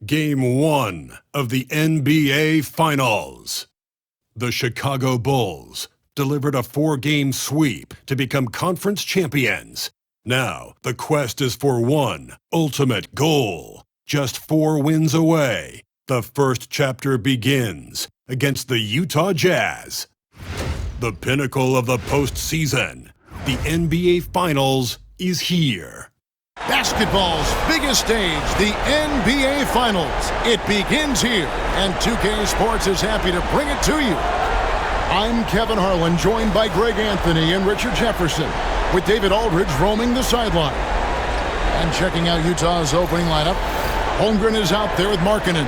Game 1 of the NBA Finals. The Chicago Bulls delivered a 4-game sweep to become conference champions. Now, the quest is for one ultimate goal. Just 4 wins away. The first chapter begins against the Utah Jazz. The pinnacle of the postseason, the NBA Finals, is here. Basketball's biggest stage, the NBA Finals. It begins here, and 2K Sports is happy to bring it to you. I'm Kevin Harlan, joined by Greg Anthony and Richard Jefferson, with David Aldridge roaming the sideline. And checking out Utah's opening lineup, Holmgren is out there with Markkanen.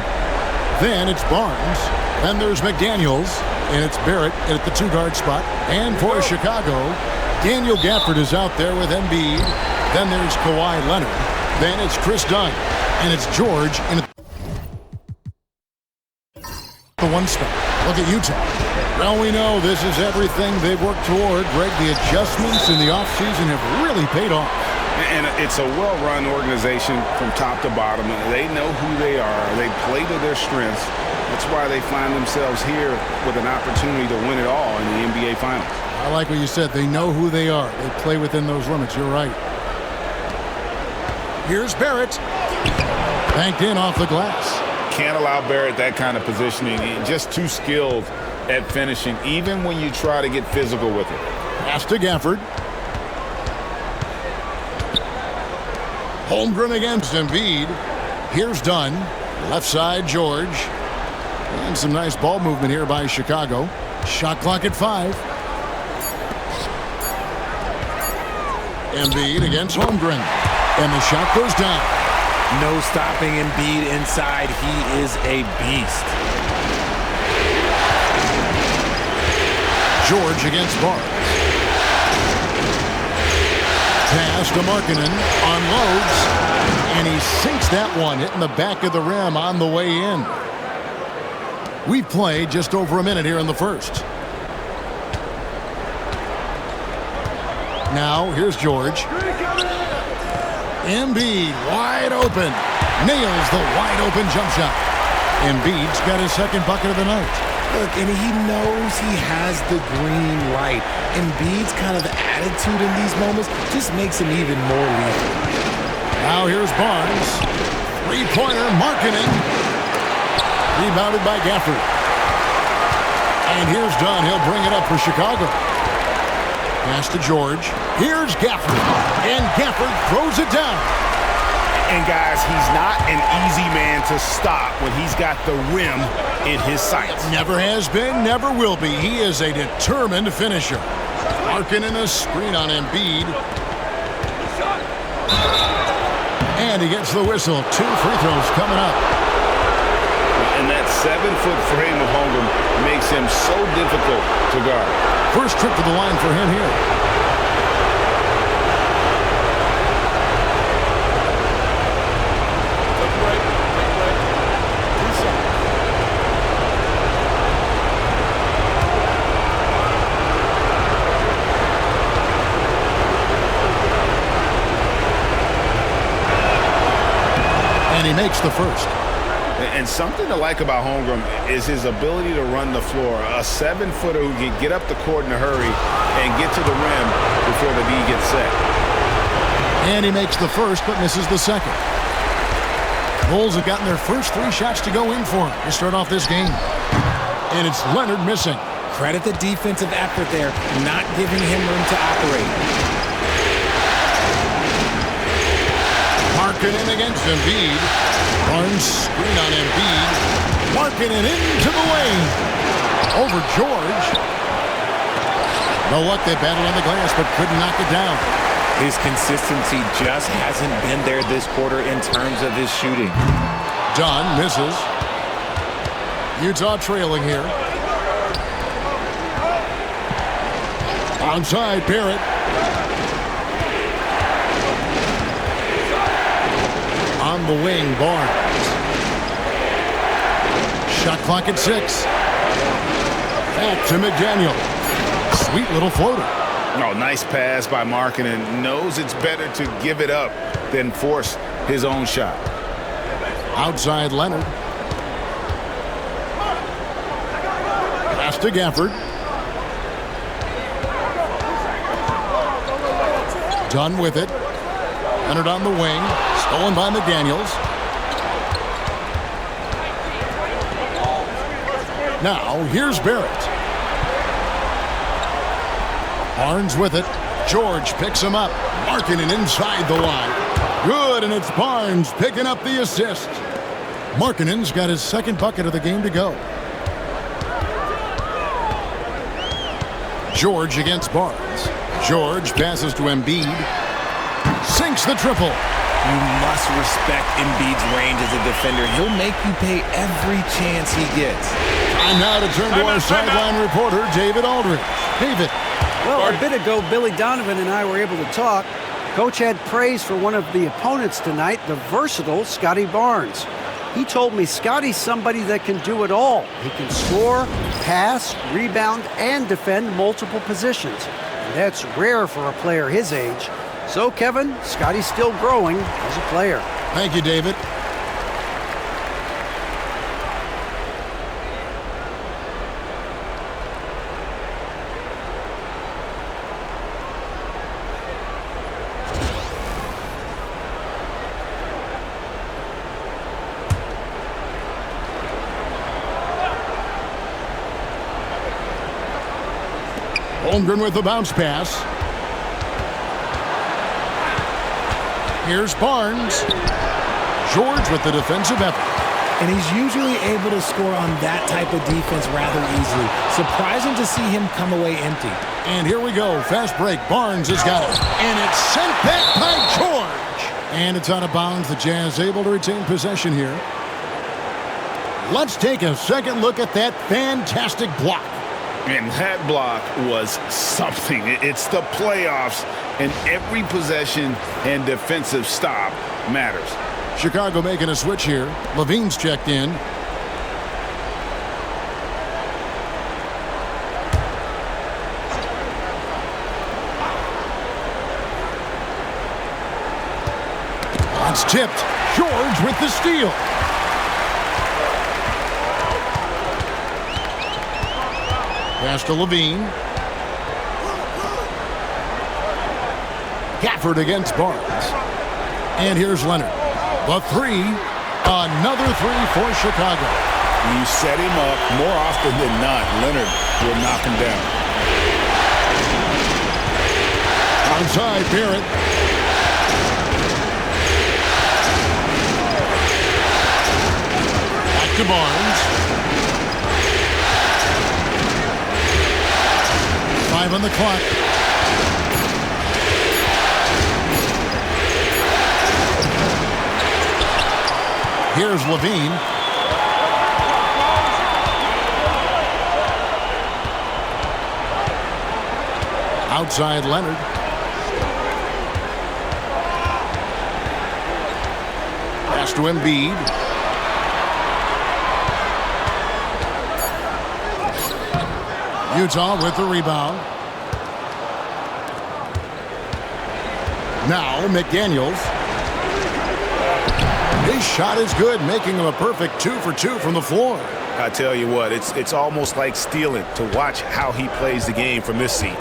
Then it's Barnes. Then there's McDaniels, and it's Barrett at the 2-guard spot. And for Chicago, Daniel Gafford is out there with Embiid. Then there's Kawhi Leonard. Then it's Chris Dunn. And it's George in the 1 spot. Look at Utah. Well, we know this is everything they've worked toward. Greg, the adjustments in the offseason have really paid off. And it's a well-run organization from top to bottom. They know who they are. They play to their strengths. That's why they find themselves here with an opportunity to win it all in the NBA Finals. I like what you said. They know who they are. They play within those limits. You're right. Here's Barrett. Banked in off the glass. Can't allow Barrett that kind of positioning. He's just too skilled at finishing, even when you try to get physical with it. Pass to Gafford. Holmgren against Embiid. Here's Dunn. Left side, George. And some nice ball movement here by Chicago. Shot clock at 5. Embiid against Holmgren. And the shot goes down. No stopping Embiid inside. He is a beast. George against Barnes. Pass to Markkanen. Unloads. And he sinks that one, hitting the back of the rim on the way in. We've played just over a minute here in the first. Now, here's George. Embiid wide open. Nails the wide open jump shot. Embiid's got his second bucket of the night. Look, and he knows he has the green light. Embiid's kind of attitude in these moments just makes him even more lethal. Now here's Barnes. 3-pointer, Markkanen. Rebounded by Gafford. And here's Dunn. He'll bring it up for Chicago. Pass to George. Here's Gafford. And Gafford throws it down. And guys, he's not an easy man to stop when he's got the rim in his sights. Never has been, never will be. He is a determined finisher. Markkanen a screen on Embiid. And he gets the whistle. 2 free throws coming up. And that 7-foot frame of Holmgren makes him so difficult to guard. First trip to the line for him here. And he makes the first. And something to like about Holmgren is his ability to run the floor. A 7-footer who can get up the court in a hurry and get to the rim the D gets set. And he makes the first but misses the second. Bulls have gotten their first 3 shots to go in for him to start off this game. And it's Leonard missing. Credit the defensive effort there, not giving him room to operate. Markkanen against Embiid. Barnes screen on Embiid. Markkanen into the lane. Over George. No luck, they battled on the glass but couldn't knock it down. His consistency just hasn't been there this quarter in terms of his shooting. Dunn misses. Utah trailing here. Onside, Barrett. On the wing, Barnes. Shot clock at 6. Back to McDaniel. Sweet little floater. Oh, nice pass by Markkanen. Knows it's better to give it up than force his own shot. Outside Leonard. Pass to Gafford. Done with it. Leonard on the wing. Stolen by McDaniels. Now, here's Barrett. Barnes with it. George picks him up. Markkanen inside the line. Good, and it's Barnes picking up the assist. Markkanen's got his second bucket of the game to go. George against Barnes. George passes to Embiid. Sinks the triple. You must respect Embiid's range as a defender. He'll make you pay every chance he gets. Time now to turn to our sideline reporter, David Aldridge. David. Well, a bit ago, Billy Donovan and I were able to talk. Coach had praise for one of the opponents tonight, the versatile Scotty Barnes. He told me Scotty's somebody that can do it all. He can score, pass, rebound, and defend multiple positions. And that's rare for a player his age. So, Kevin, Scotty's still growing as a player. Thank you, David. Holmgren with the bounce pass. Here's Barnes. George with the defensive effort. And he's usually able to score on that type of defense rather easily. Surprising to see him come away empty. And here we go. Fast break. Barnes has got it. And it's sent back by George. And it's out of bounds. The Jazz able to retain possession here. Let's take a second look at that fantastic block. And that block was something. It's the playoffs, and every possession and defensive stop matters. Chicago making a switch here. Levine's checked in. It's tipped. George with the steal. Pass to Levine. Gafford against Barnes. And here's Leonard. The three. Another three for Chicago. When you set him up, more often than not, Leonard will knock him down. Outside, Barrett. Back to Barnes. 5 on the clock. Here's Levine. Outside Leonard. Pass to Embiid. Utah with the rebound. Now McDaniels. His shot is good, making him a perfect 2 for 2 from the floor. I tell you what, it's almost like stealing to watch how he plays the game from this seat.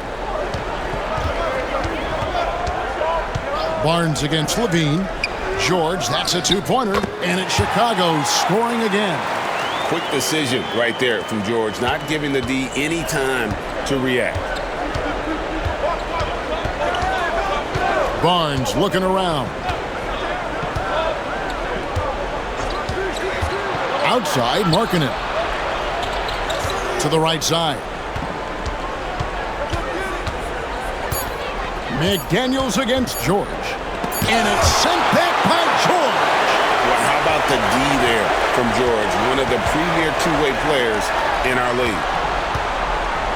Barnes against Levine. George, that's a two-pointer, and it's Chicago scoring again. Quick decision right there from George, not giving the D any time to react. Barnes looking around. Outside, marking it. To the right side. McDaniels against George. And it's sent back by George. Well, how about the D there from George, one of the premier two-way players in our league.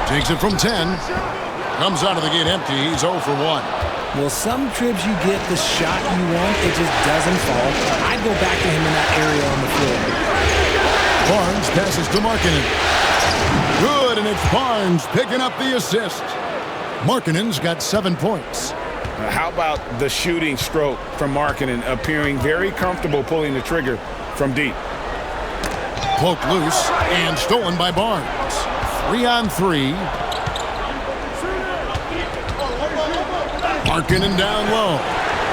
Takes it from 10. Comes out of the gate empty. He's 0 for 1. Well, some trips you get the shot you want, it just doesn't fall. I'd go back to him in that area on the floor. Barnes passes to Markkanen. Good, and it's Barnes picking up the assist. Markkanen's got 7 points. How about the shooting stroke from Markkanen, appearing very comfortable pulling the trigger from deep. Poked loose and stolen by Barnes. 3-on-3. Markkanen down low.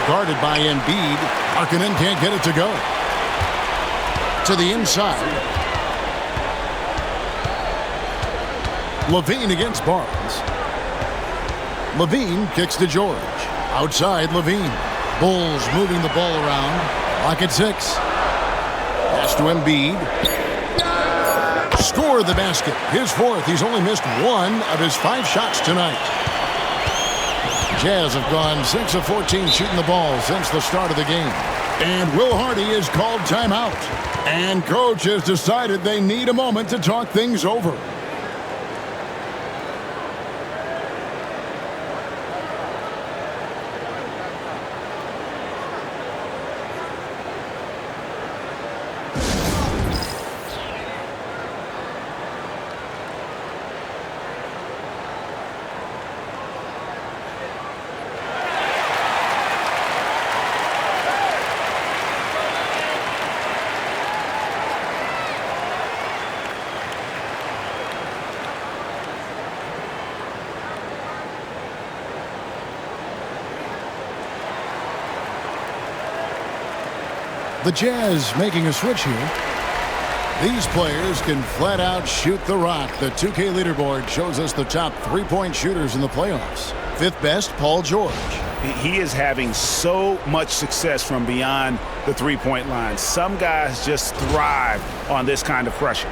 Guarded by Embiid. Markkanen can't get it to go. To the inside. Levine against Barnes. Levine kicks to George. Outside Levine. Bulls moving the ball around. Clock at 6. Pass to Embiid. Score the basket. His 4th. He's only missed 1 of his 5 shots tonight. Jazz have gone 6 of 14 shooting the ball since the start of the game. And Will Hardy is called timeout. And coach has decided they need a moment to talk things over. The Jazz making a switch here. These players can flat out shoot the rock. The 2K leaderboard shows us the top 3-point shooters in the playoffs. 5th best, Paul George. He is having so much success from beyond the three-point line. Some guys just thrive on this kind of pressure.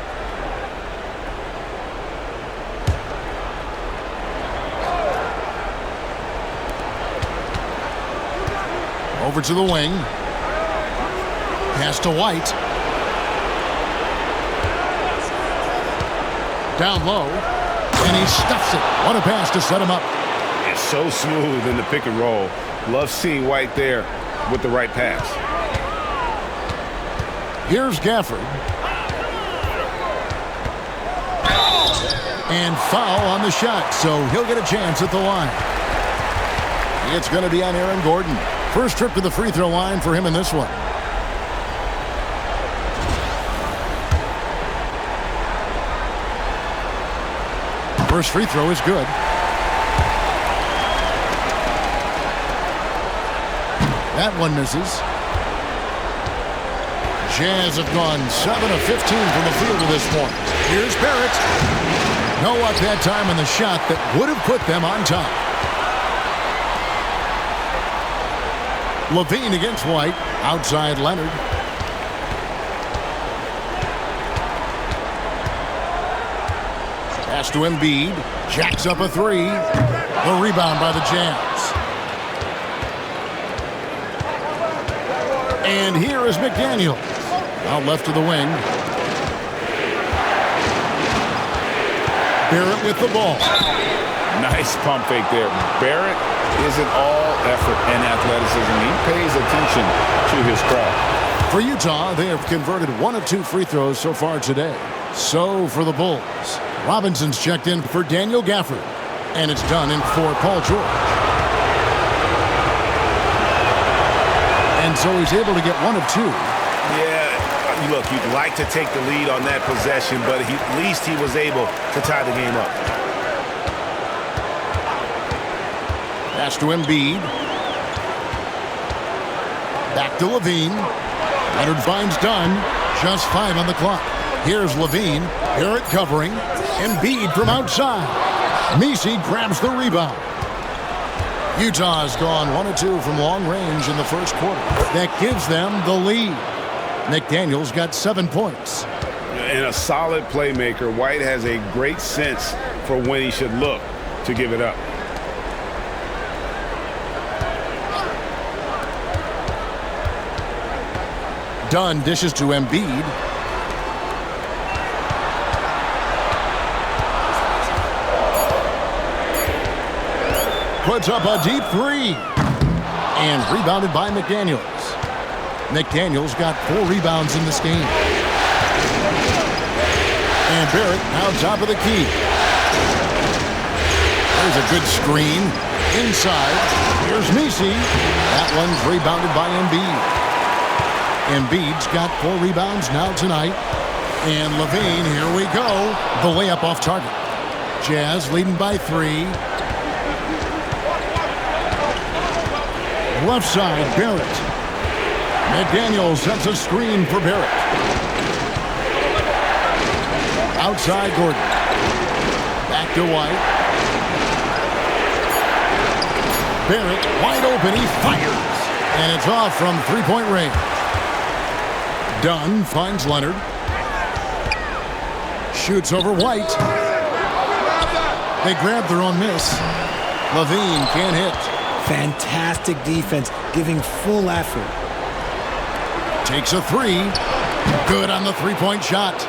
Over to the wing. Pass to White. Down low. And he stuffs it. What a pass to set him up. It's so smooth in the pick and roll. Love seeing White there with the right pass. Here's Gafford. And foul on the shot, so he'll get a chance at the line. It's going to be on Aaron Gordon. First trip to the free throw line for him in this one. First free throw is good. That one misses. Jazz have gone 7 of 15 from the field at this point. Here's Barrett. No luck that time in the shot that would have put them on top. Levine against White. Outside Leonard. Pass to Embiid. Jacks up a 3. The rebound by the Jazz. And here is McDaniels. Out left to the wing. Barrett with the ball. Nice pump fake there. Barrett isn't all effort and athleticism. He pays attention to his craft. For Utah, they have converted 1 of 2 free throws so far today. So for the Bulls, Robinson's checked in for Daniel Gafford. And it's done in for Paul George. And so he's able to get 1 of 2. Yeah, look, you'd like to take the lead on that possession, but at least he was able to tie the game up. Pass to Embiid. Back to Levine. Leonard finds Dunn. Just 5 on the clock. Here's Levine. Barrett covering. Embiid from outside. Messi grabs the rebound. Utah's gone 1 of 2 from long range in the first quarter. That gives them the lead. McDaniel's got 7 points. And a solid playmaker, White has a great sense for when he should look to give it up. Dunn dishes to Embiid. Puts up a deep 3. And rebounded by McDaniels. McDaniels got 4 rebounds in this game. And Barrett now top of the key. There's a good screen. Inside. Here's Messi. That one's rebounded by Embiid. Embiid's got 4 rebounds now tonight. And Levine, here we go. The layup off target. Jazz leading by 3. Left side, Barrett. McDaniel sets a screen for Barrett. Outside, Gordon. Back to White. Barrett, wide open, he fires. And it's off from 3-point range. Dunn finds Leonard. Shoots over White. They grab their own miss. Levine can't hit. Fantastic defense, giving full effort. Takes a 3. Good on the 3-point shot.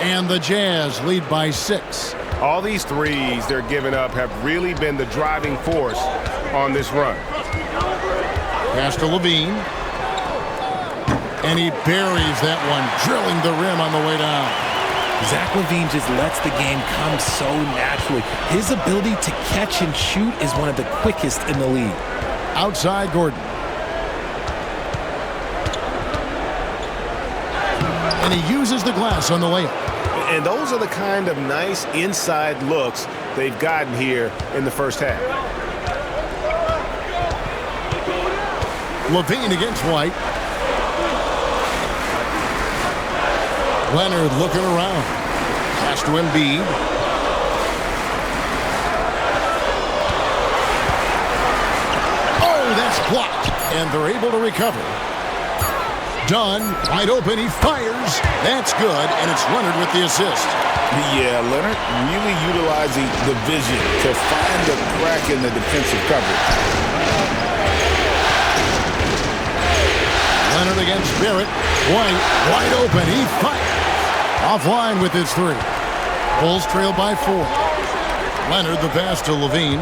And the Jazz lead by 6. All these threes they're giving up have really been the driving force on this run. Pass to Levine. And he buries that one, drilling the rim on the way down. Zach LaVine just lets the game come so naturally. His ability to catch and shoot is one of the quickest in the league. Outside, Gordon. And he uses the glass on the layup. And those are the kind of nice inside looks they've gotten here in the first half. Levine against White. Leonard looking around. Pass to Embiid. Oh, that's blocked. And they're able to recover. Dunn, wide open, he fires. That's good, and it's Leonard with the assist. Yeah, Leonard really utilizing the vision to find the crack in the defensive coverage. Leonard against Barrett. White, wide open, he fires. Offline with his 3. Bulls trail by 4. Leonard the pass to Levine.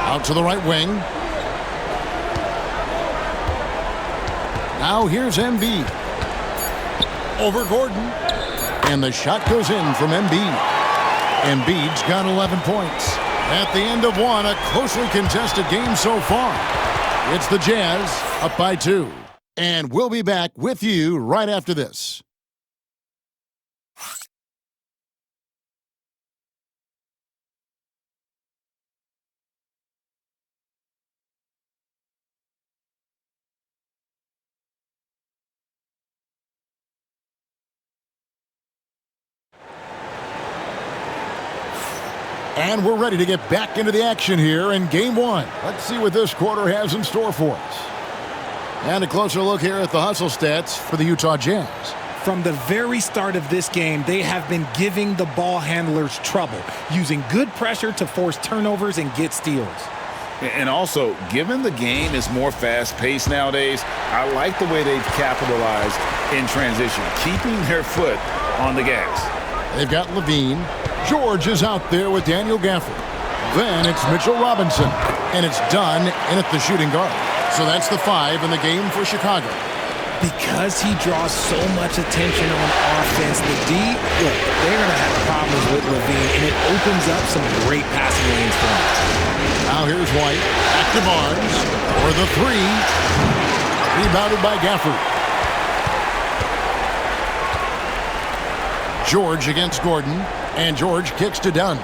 Out to the right wing. Now here's Embiid. Over Gordon. And the shot goes in from Embiid. Embiid's got 11 points. At the end of one, a closely contested game so far. It's the Jazz up by 2. And we'll be back with you right after this. And we're ready to get back into the action here in Game 1. Let's see what this quarter has in store for us. And a closer look here at the hustle stats for the Utah Jazz. From the very start of this game, they have been giving the ball handlers trouble, using good pressure to force turnovers and get steals. And also, given the game is more fast-paced nowadays, I like the way they've capitalized in transition, keeping their foot on the gas. They've got Levine. George is out there with Daniel Gafford. Then it's Mitchell Robinson. And it's Dunn in at the shooting guard. So that's the 5 in the game for Chicago. Because he draws so much attention on offense, the D, look, they're going to have problems with Levine, and it opens up some great passing lanes for him. Now here's White. Back to Barnes. For the 3. Rebounded by Gafford. George against Gordon. And George kicks to Dunn.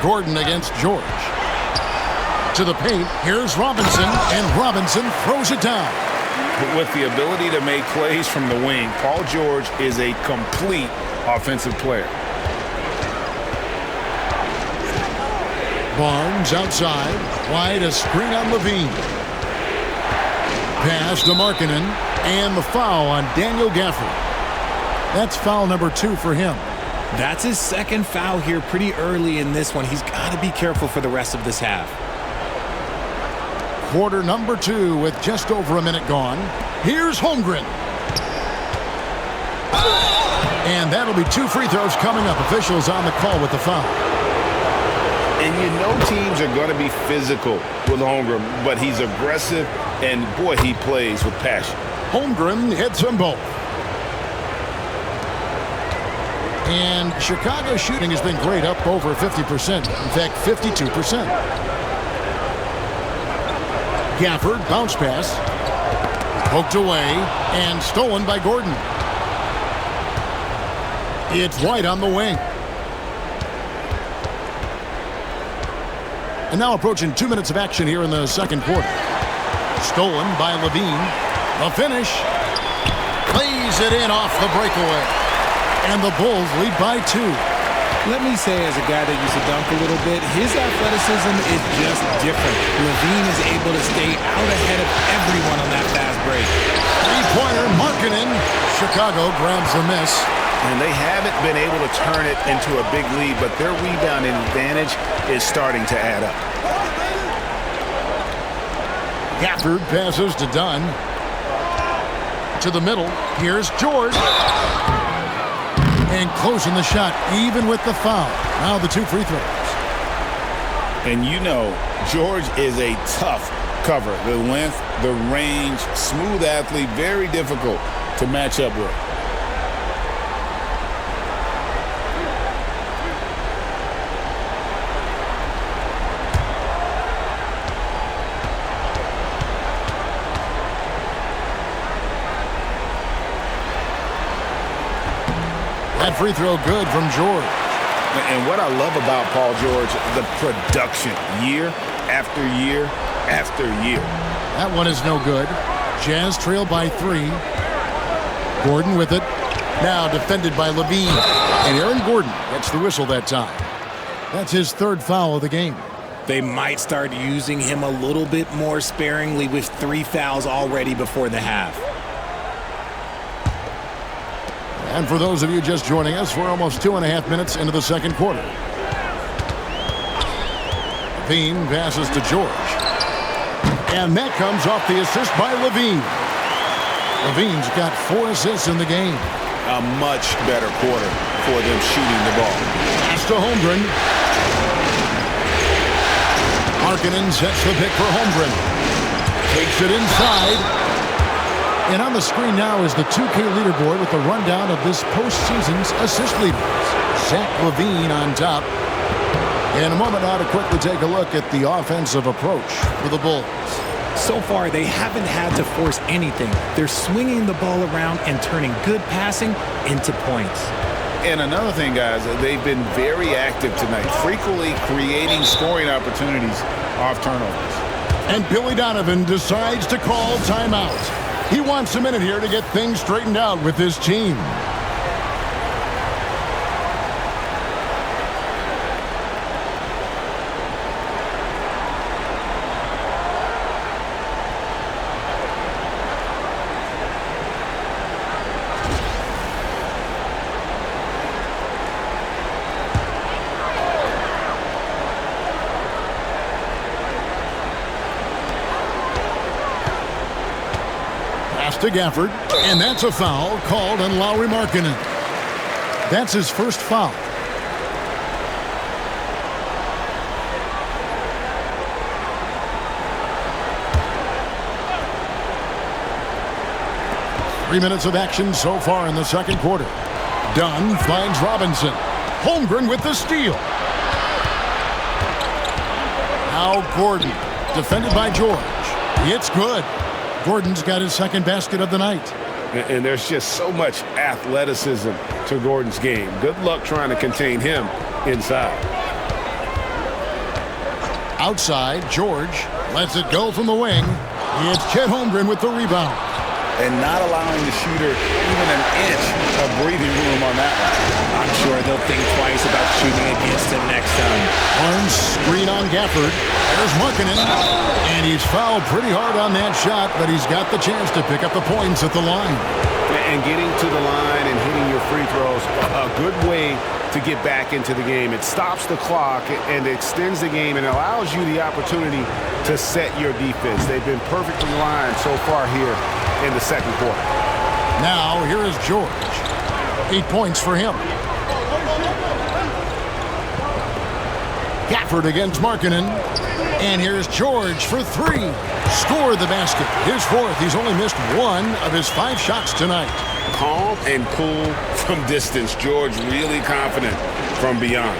Gordon against George. To the paint, here's Robinson, and Robinson throws it down. With the ability to make plays from the wing, Paul George is a complete offensive player. Barnes outside, wide, a screen on Levine. Pass to Markkanen, and the foul on Daniel Gafford. That's foul number 2 for him. That's his second foul here pretty early in this one. He's got to be careful for the rest of this half. Quarter number 2 with just over a minute gone. Here's Holmgren. And that'll be 2 free throws coming up. Officials on the call with the foul. And you know teams are going to be physical with Holmgren, but he's aggressive, and boy, he plays with passion. Holmgren hits them both. And Chicago's shooting has been great, up over 50%. In fact, 52%. Gafford, bounce pass. Poked away and stolen by Gordon. It's White on the wing. And now approaching 2 minutes of action here in the second quarter. Stolen by Levine. The finish. Lays it in off the breakaway. And the Bulls lead by 2. Let me say, as a guy that used to dunk a little bit, his athleticism is just different. Levine is able to stay out ahead of everyone on that fast break. Three-pointer, Markkanen. Chicago grabs the miss. And they haven't been able to turn it into a big lead, but their rebounding advantage is starting to add up. Gafford passes to Dunn. To the middle. Here's George. And closing the shot, even with the foul. Now the 2 free throws. And you know, George is a tough cover. The length, the range, smooth athlete, very difficult to match up with. That free throw good from George. And what I love about Paul George, the production, year after year after year. That one is no good. Jazz trail by 3. Gordon with it. Now defended by Levine. And Aaron Gordon gets the whistle that time. That's his 3rd foul of the game. They might start using him a little bit more sparingly with 3 fouls already before the half. And for those of you just joining us, we're almost 2.5 minutes into the second quarter. Levine passes to George. And that comes off the assist by Levine. Levine's got 4 assists in the game. A much better quarter for them shooting the ball. Pass to Holmgren. Markkanen sets the pick for Holmgren. Takes it inside. And on the screen now is the 2K leaderboard with the rundown of this postseason's assist leaders. Zach LaVine on top. In a moment now to quickly take a look at the offensive approach for the Bulls. So far, they haven't had to force anything. They're swinging the ball around and turning good passing into points. And another thing, guys, they've been very active tonight, frequently creating scoring opportunities off turnovers. And Billy Donovan decides to call timeout. He wants a minute here to get things straightened out with his team. To Gafford, and that's a foul called on Lauri Markkanen. That's his first foul. Three minutes of action so far in the second quarter. Dunn finds Robinson. Holmgren with the steal. Now Gordon, defended by George. It's good. Gordon's got his second basket of the night. And there's just so much athleticism to Gordon's game. Good luck trying to contain him inside. Outside, George lets it go from the wing. It's Chet Holmgren with the rebound. And not allowing the shooter even an inch of breathing room on that one. I'm sure they'll think twice about shooting against him next time. Barnes screen on Gafford. There's Markkanen. And he's fouled pretty hard on that shot, but he's got the chance to pick up the points at the line. And getting to the line and hitting your free throws, a good way to get back into the game. It stops the clock and extends the game and allows you the opportunity to set your defense. They've been perfectly lined so far here in the second quarter. Now, here is George. 8 points for him. Gafford against Markkanen. And here's George for 3. Score the basket. His 4th. He's only missed 1 of his 5 shots tonight. Calm and cool from distance. George really confident from beyond.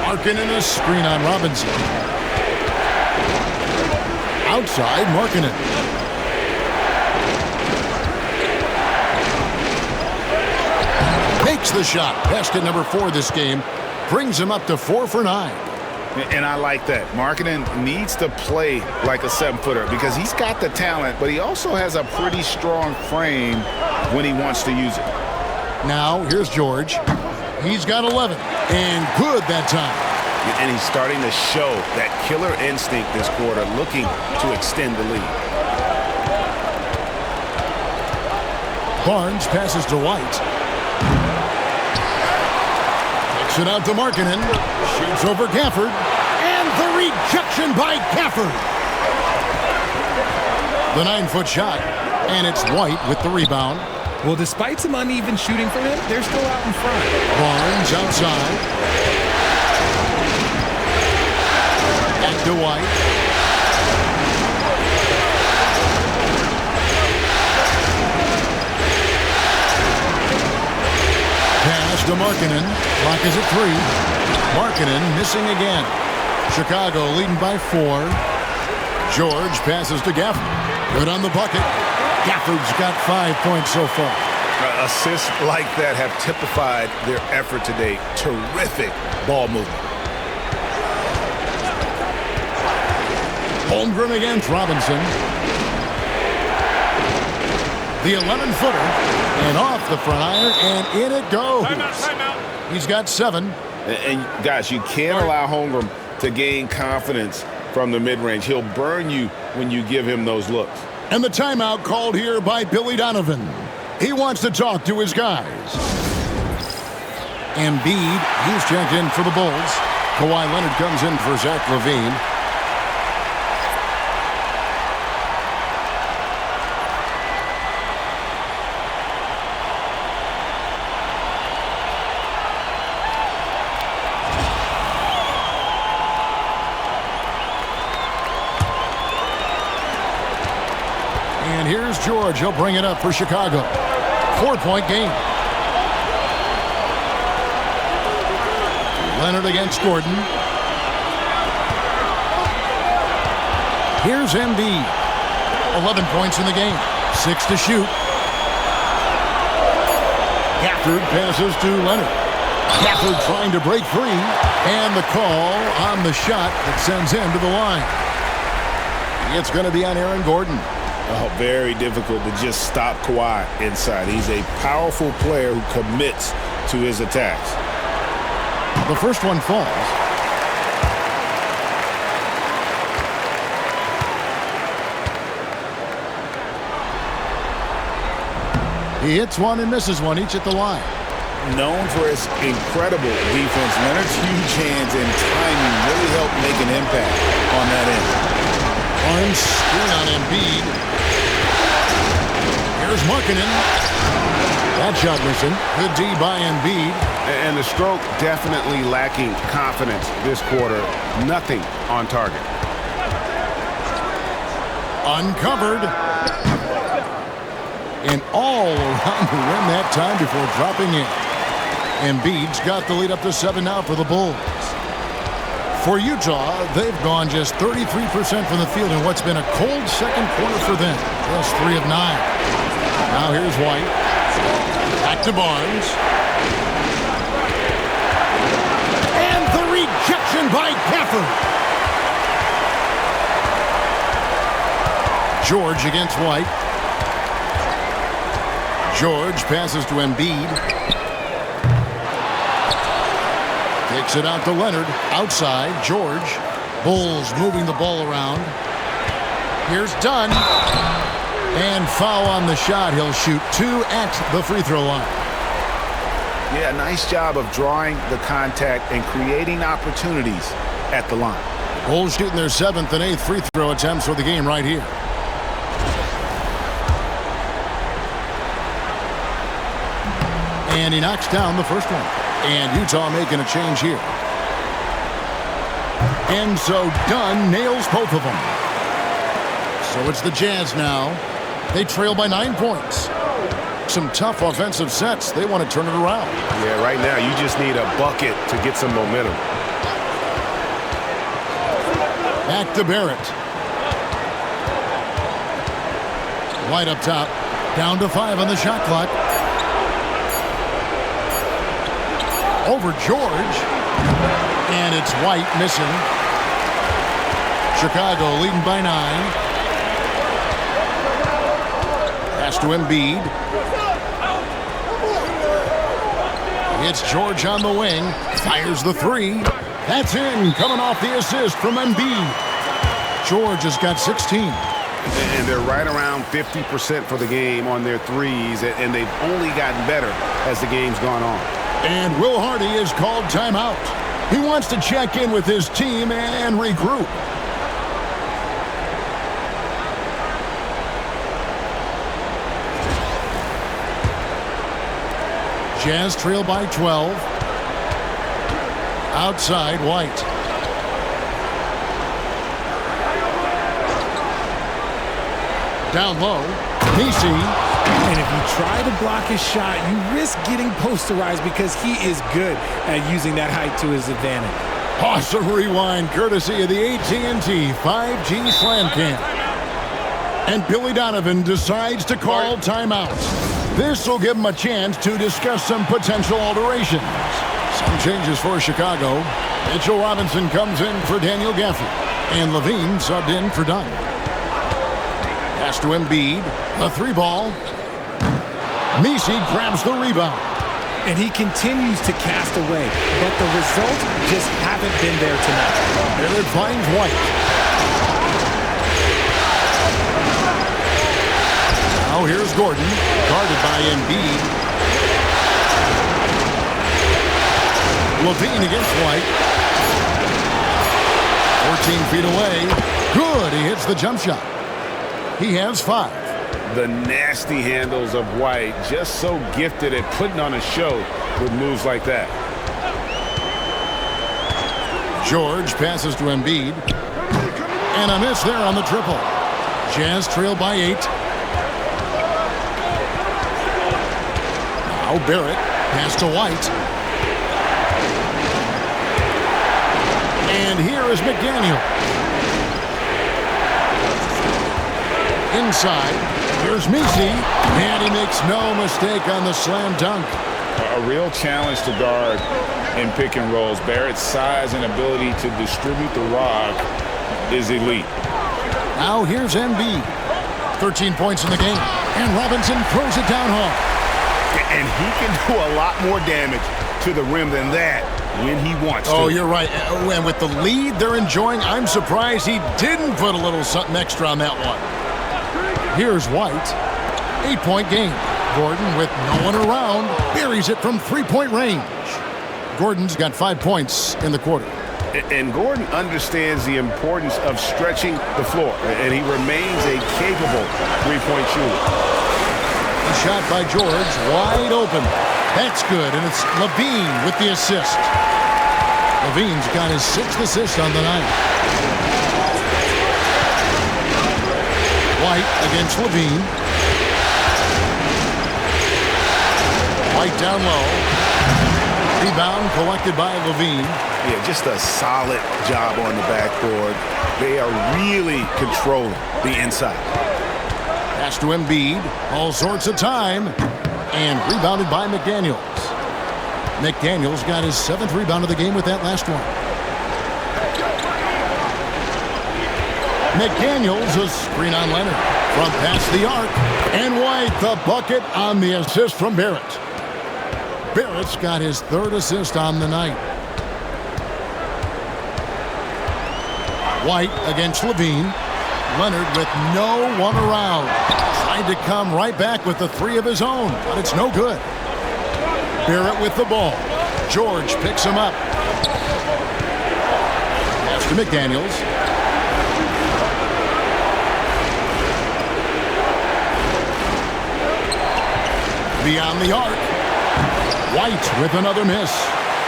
Markkanen a screen on Robinson. Outside, Markkanen. Makes the shot. Basket number 4 this game. Brings him up to 4 for 9. And I like that. Markkanen needs to play like a 7-footer because he's got the talent, but he also has a pretty strong frame when he wants to use it. Now, here's George. He's got 11. And good that time. And he's starting to show that killer instinct this quarter, looking to extend the lead. Barnes passes to White. Kicks it out to Markkanen. Shoots over Gafford. And the rejection by Gafford. The 9-foot shot. And it's White with the rebound. Well, despite some uneven shooting from him, they're still out in front. Barnes outside. Back to White. Pass to Markkanen. Clock is at 3. Markkanen missing again. Chicago leading by 4. George passes to Gafford. Good on the bucket. Gafford's got 5 points so far. Assists like that have typified their effort today. Terrific ball movement. Holmgren against Robinson. The 11-footer. And off the front iron, and in it goes. Timeout. He's got 7. And guys, you can't allow Holmgren to gain confidence from the mid-range. He'll burn you when you give him those looks. And the timeout called here by Billy Donovan. He wants to talk to his guys. Embiid, he's checked in for the Bulls. Kawhi Leonard comes in for Zach LaVine. And here's George. He'll bring it up for Chicago. 4-point game. Leonard against Gordon. Here's Embiid. 11 points in the game. 6 to shoot. Gafford passes to Leonard. Gafford trying to break free. And the call on the shot that sends him to the line. It's going to be on Aaron Gordon. Oh, very difficult to just stop Kawhi inside. He's a powerful player who commits to his attacks. The first one falls. He hits one and misses one, each at the line. Known for his incredible defense, Leonard's huge hands and timing really helped make an impact on that end. Barnes screen on Embiid. Here's Markkanen. That shot missing. Good D by Embiid. And the stroke definitely lacking confidence this quarter. Nothing on target. Uncovered. And all around the rim that time before dropping in. Embiid's got the lead up to 7 now for the Bulls. For Utah, they've gone just 33% from the field in what's been a cold second quarter for them. Just 3 of 9. Now here's White. Back to Barnes. And the Rejection by Gafford. George against White. George passes to Embiid. Takes it out to Leonard. Outside, George. Bulls moving the ball around. Here's Dunn. And foul on the shot. He'll shoot 2 at the free throw line. Yeah, nice job of drawing the contact and creating opportunities at the line. Bulls shooting their 7th and 8th free throw attempts for the game right here. And he knocks down the first one. And Utah making a change here. And so Dunn nails both of them. So it's the Jazz now. They trail by 9 points. Some tough offensive sets. They want to turn it around. Yeah, right now you just need a bucket to get some momentum. Back to Barrett. White up top. Down to 5 on the shot clock. Over George. And it's White missing. Chicago leading by 9. Pass to Embiid. It's George on the wing. Fires the 3. That's in. Coming off the assist from Embiid. George has got 16. And they're right around 50% for the game on their threes, and they've only gotten better as the game's gone on. And Will Hardy is called timeout. He wants to check in with his team and regroup. Jazz trail by 12. Outside, White. Down low, Nisi. And if you try to block his shot, you risk getting posterized because he is good at using that height to his advantage. Awesome rewind courtesy of the AT&T 5G Slam Cam. And Billy Donovan decides to call timeout. This will give him a chance to discuss some potential alterations. Some changes for Chicago. Mitchell Robinson comes in for Daniel Gafford. And Levine subbed in for Dunn. Pass to Embiid. A 3-ball. Nisi grabs the rebound. And he continues to cast away, but the results just haven't been there tonight. Barrett finds White. Now here's Gordon, guarded by Embiid. Levine against White. 14 feet away. Good, he hits the jump shot. He has 5. The nasty handles of White, just so gifted at putting on a show with moves like that. George passes to Embiid. And a miss there on the triple. Jazz trail by 8. Now Barrett. Pass to White. And here is McDaniel. Inside. Here's Misi, and he makes no mistake on the slam dunk. A real challenge to guard in pick and rolls. Barrett's size and ability to distribute the rock is elite. Now here's Embiid. 13 points in the game, and Robinson throws it down hard. And he can do a lot more damage to the rim than that when he wants to. Oh, you're right. And with the lead they're enjoying, I'm surprised he didn't put a little something extra on that one. Here's White. 8-point game. Gordon, with no one around, buries it from 3-point range. Gordon's got 5 points in the quarter. And Gordon understands the importance of stretching the floor, and he remains a capable 3-point shooter. A shot by George, wide open. That's good, and it's Levine with the assist. Levine's got his 6th assist on the night. White against Levine. White down low. Rebound collected by Levine. Yeah, just a solid job on the backboard. They are really controlling the inside. Pass to Embiid. All sorts of time. And rebounded by McDaniels. McDaniels got his 7th rebound of the game with that last one. McDaniels, a screen on Leonard. From past the arc. And White, the bucket on the assist from Barrett. Barrett's got his third assist on the night. White against Levine. Leonard with no one around. Tried to come right back with the three of his own, but it's no good. Barrett with the ball. George picks him up. Pass to McDaniels. Beyond the arc. White with another miss.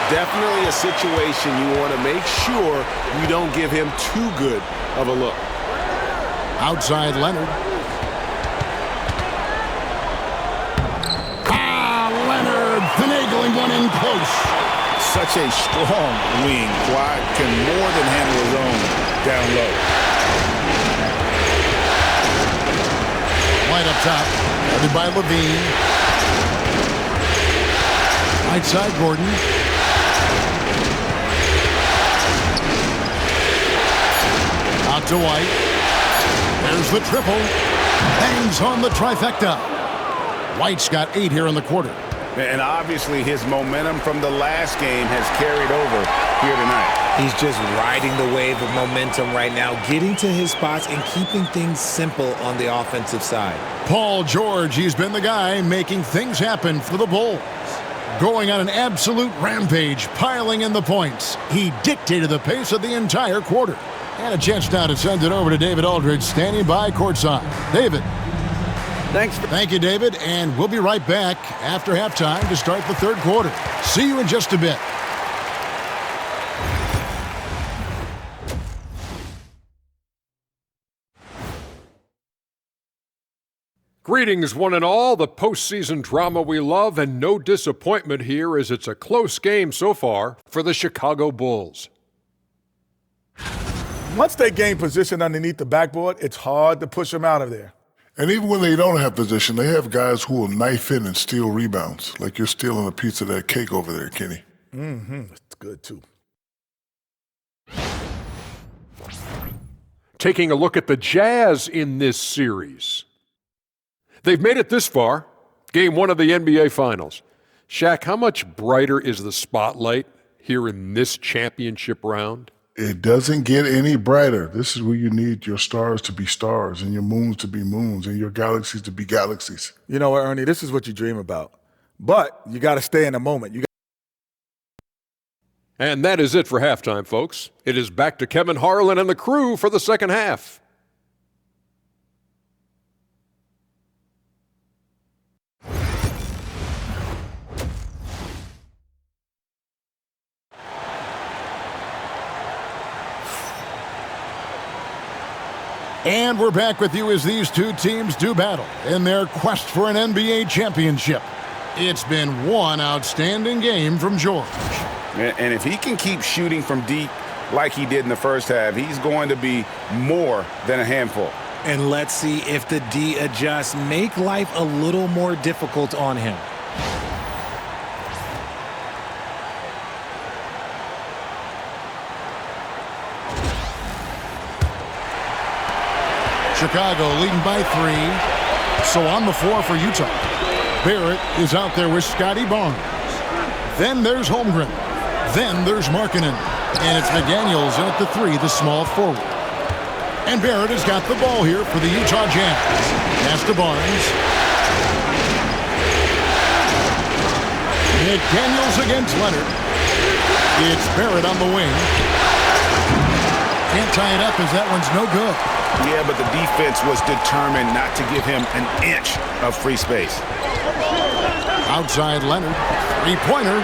Definitely a situation you want to make sure you don't give him too good of a look. Outside Leonard. Leonard finagling one in close. Such a strong wing. Kawhi can more than handle his own down low. White up top. Guarded by Levine. Right side Gordon. Out to White. There's the triple. Bangs on the trifecta. White's got 8 here in the quarter. And obviously his momentum from the last game has carried over here tonight. He's just riding the wave of momentum right now, getting to his spots and keeping things simple on the offensive side. Paul George, he's been the guy making things happen for the Bulls. Going on an absolute rampage, piling in the points. He dictated the pace of the entire quarter. And a chance now to send it over to David Aldridge, standing by courtside. David. Thank you, David, and we'll be right back after halftime to start the third quarter. See you in just a bit. Greetings, one and all. The postseason drama we love, and no disappointment here as it's a close game so far for the Chicago Bulls. Once they gain position underneath the backboard, it's hard to push them out of there. And even when they don't have position, they have guys who will knife in and steal rebounds, like you're stealing a piece of that cake over there, Kenny. That's good, too. Taking a look at the Jazz in this series. They've made it this far, Game 1 of the NBA Finals. Shaq, how much brighter is the spotlight here in this championship round? It doesn't get any brighter. This is where you need your stars to be stars and your moons to be moons and your galaxies to be galaxies. You know what, Ernie? This is what you dream about. But you got to stay in the moment. And that is it for halftime, folks. It is back to Kevin Harlan and the crew for the second half. And we're back with you as these two teams do battle in their quest for an NBA championship. It's been one outstanding game from George. And if he can keep shooting from deep like he did in the first half, he's going to be more than a handful. And let's see if the D adjusts, make life a little more difficult on him. Chicago leading by 3. So on the floor for Utah. Barrett is out there with Scotty Barnes. Then there's Holmgren. Then there's Markkanen. And it's McDaniels in at the 3, the small forward. And Barrett has got the ball here for the Utah Jazz. Pass to Barnes. McDaniels against Leonard. It's Barrett on the wing. Can't tie it up as that one's no good. Yeah, but the defense was determined not to give him an inch of free space. Outside Leonard, three-pointer,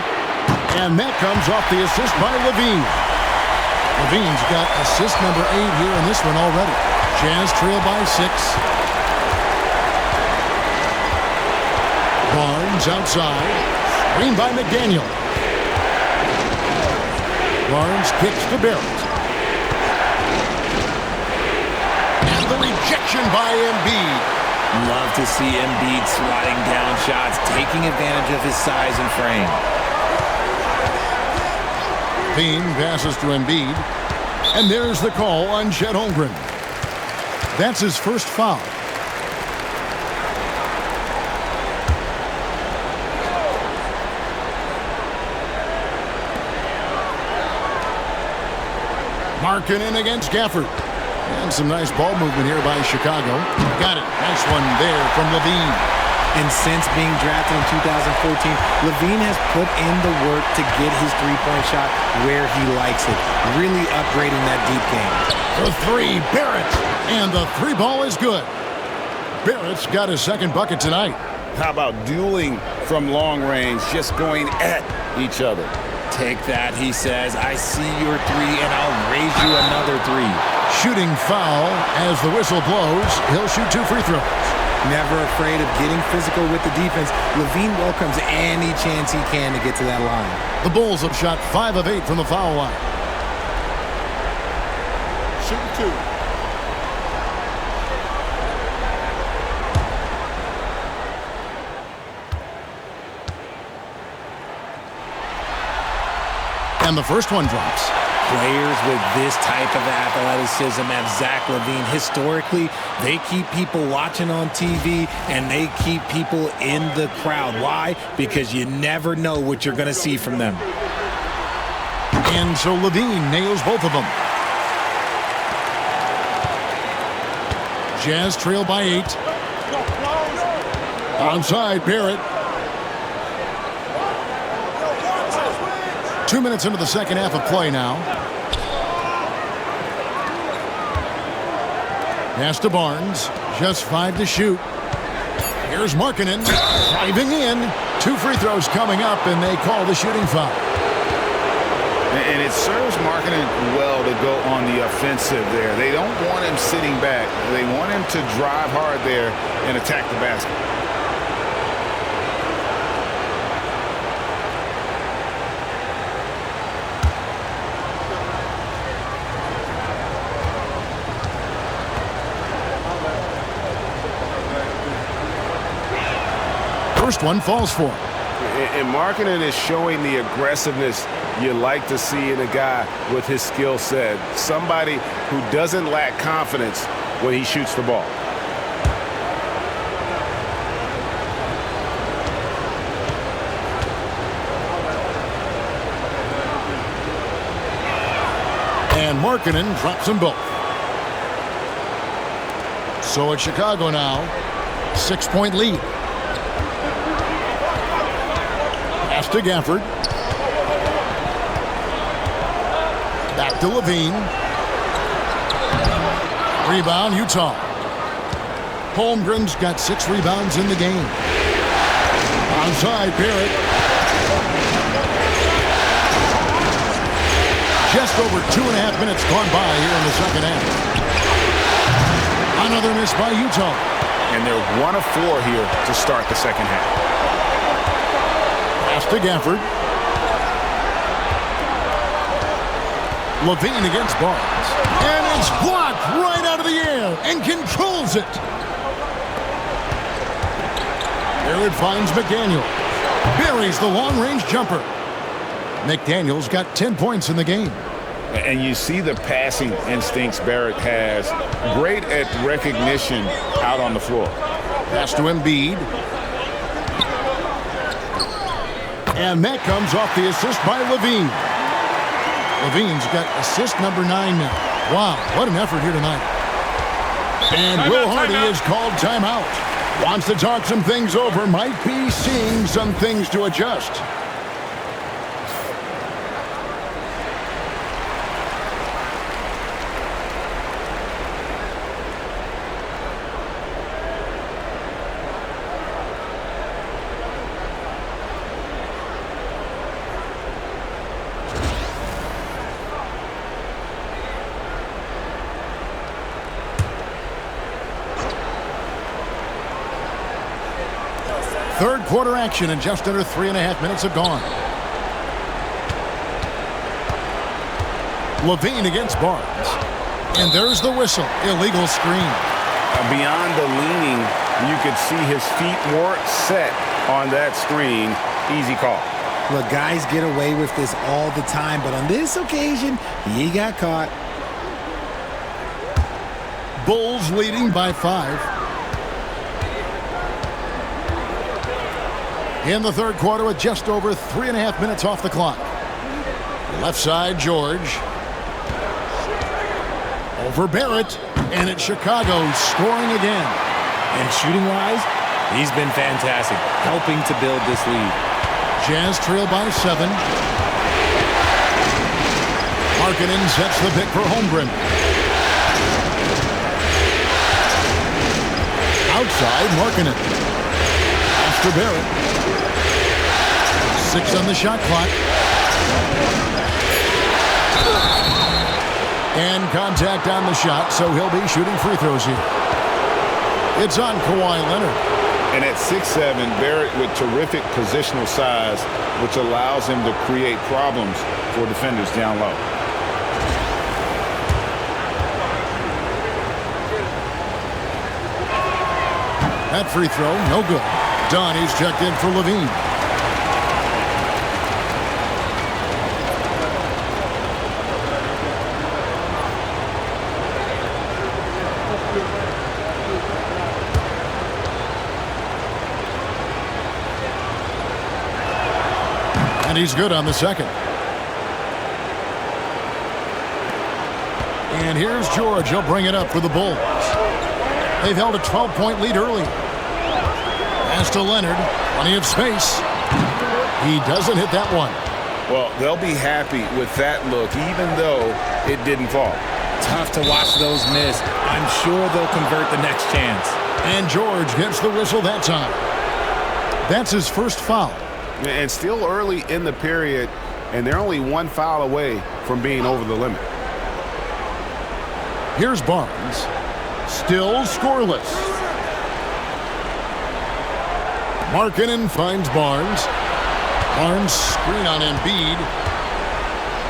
and that comes off the assist by Levine. Levine's got assist number 8 here in this one already. Jazz trail by 6. Barnes outside, screen by McDaniel. Barnes kicks to Barrett. The rejection by Embiid. Love to see Embiid swatting down shots, taking advantage of his size and frame. Payne passes to Embiid. And there's the call on Chet Holmgren. That's his first foul. Markkanen against Gafford. And some nice ball movement here by Chicago. Got it. Nice one there from Levine. And since being drafted in 2014, Levine has put in the work to get his three-point shot where he likes it, really upgrading that deep game. The three, Barrett. And the three ball is good. Barrett's got his second bucket tonight. How about dueling from long range, just going at each other? Take that, he says. I see your three, and I'll raise you another three. Shooting foul as the whistle blows. He'll shoot 2 free throws. Never afraid of getting physical with the defense, Levine welcomes any chance he can to get to that line. The Bulls have shot 5 of 8 from the foul line. Shooting 2. And the first one drops. Players with this type of athleticism as Zach LaVine, historically, they keep people watching on TV and they keep people in the crowd. Why? Because you never know what you're going to see from them. And so LaVine nails both of them. Jazz trail by 8. Onside, Barrett. 2 minutes into the second half of play now. Pass to Barnes. Just 5 to shoot. Here's Markkanen driving in. 2 free throws coming up, and they call the shooting foul. And it serves Markkanen well to go on the offensive there. They don't want him sitting back. They want him to drive hard there and attack the basket. First one falls for him. And Markkanen is showing the aggressiveness you like to see in a guy with his skill set. Somebody who doesn't lack confidence when he shoots the ball. And Markkanen drops them both. So it's Chicago now. 6-point lead. Pass to Gafford. Back to Levine. Rebound, Utah. Holmgren's got 6 rebounds in the game. Onside, Barrett. Just over 2.5 minutes gone by here in the second half. Another miss by Utah. And they're 1 of 4 here to start the second half. Pass to Gafford. Levine against Barnes. And it's blocked right out of the air and controls it. There it finds McDaniel. Buries the long-range jumper. McDaniel's got 10 points in the game. And you see the passing instincts Barrett has. Great at recognition out on the floor. Pass to Embiid. And that comes off the assist by Levine. Levine's got assist number 9 now. Wow, what an effort here tonight. And Will Hardy is called timeout. Wants to talk some things over. Might be seeing some things to adjust. Third quarter action, and just under 3.5 minutes have gone. Levine against Barnes. And there's the whistle. Illegal screen. Beyond the leaning, you could see his feet weren't set on that screen. Easy call. Look, guys get away with this all the time, but on this occasion, he got caught. Bulls leading by 5. In the third quarter with just over 3.5 minutes off the clock. Left side, George. Over Barrett. And it's Chicago scoring again. And shooting-wise, he's been fantastic, helping to build this lead. Jazz trail by 7. Markkanen sets the pick for Holmgren. Outside, Markkanen. After Barrett. 6 on the shot clock. And contact on the shot, so he'll be shooting free throws here. It's on Kawhi Leonard. And at 6'7", Barrett with terrific positional size, which allows him to create problems for defenders down low. That free throw, no good. Donnie's checked in for Levine. And he's good on the second. And here's George. He'll bring it up for the Bulls. They've held a 12-point lead early. Pass to Leonard. Plenty of space. He doesn't hit that one. Well, they'll be happy with that look, even though it didn't fall. Tough to watch those miss. I'm sure they'll convert the next chance. And George gets the whistle that time. That's his first foul. And still early in the period, and they're only one foul away from being over the limit. Here's Barnes. Still scoreless. Markkanen finds Barnes. Barnes screen on Embiid.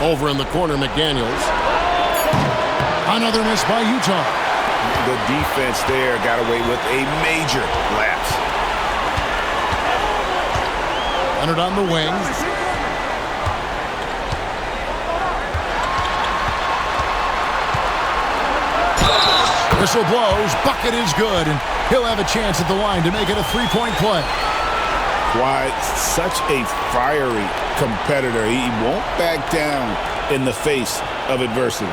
Over in the corner, McDaniels. Another miss by Utah. The defense there got away with a major lapse. Leonard on the wing. Whistle blows. Bucket is good. And he'll have a chance at the line to make it a three-point play. Why, such a fiery competitor. He won't back down in the face of adversity.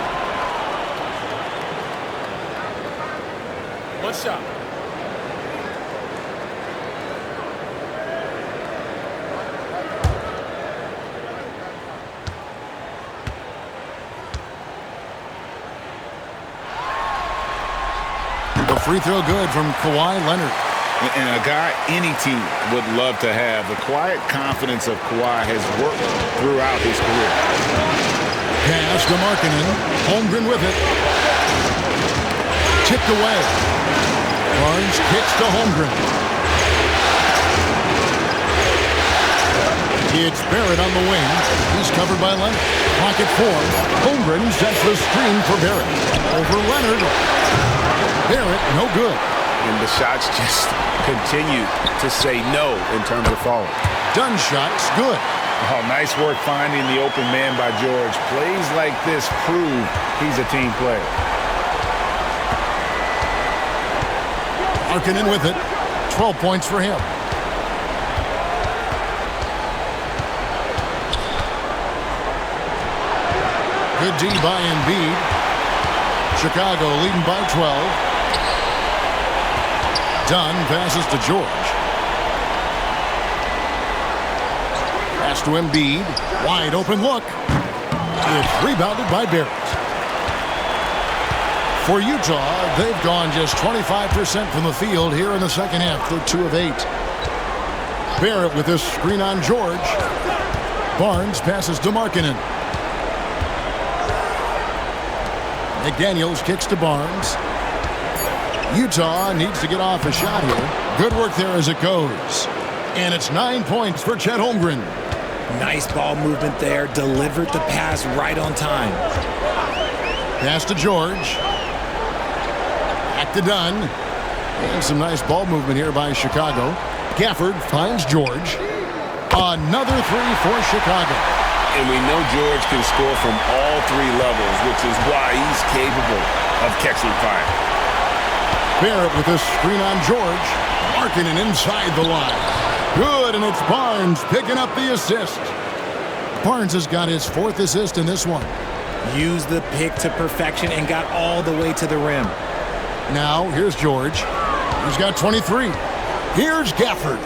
One shot. The free throw good from Kawhi Leonard. And a guy any team would love to have. The quiet confidence of Kawhi has worked throughout his career. Pass to Markkanen. Holmgren with it. Tipped away. Barnes kicks to Holmgren. It's Barrett on the wing. He's covered by Leonard. Pocket 4. Holmgren sets the screen for Barrett. Over Leonard. Barrett, no good. And the shots just continue to say no in terms of falling. Done shots, good. Oh, nice work finding the open man by George. Plays like this prove he's a team player. Markkanen with it. 12 points for him. Good D by Embiid. Chicago leading by 12. Dunn passes to George. Pass to Embiid. Wide open look. It's rebounded by Barrett. For Utah, they've gone just 25% from the field here in the second half. They're 2 of 8. Barrett with this screen on George. Barnes passes to Markkanen. McDaniels kicks to Barnes. Utah needs to get off a shot here. Good work there as it goes. And it's 9 points for Chet Holmgren. Nice ball movement there. Delivered the pass right on time. Pass to George. Back to Dunn. And some nice ball movement here by Chicago. Gafford finds George. Another three for Chicago. And we know George can score from all 3 levels, which is why he's capable of catching fire. Barrett with a screen on George. Markkanen inside the line. Good, and it's Barnes picking up the assist. Barnes has got his 4th assist in this one. Used the pick to perfection and got all the way to the rim. Now, here's George. He's got 23. Here's Gafford.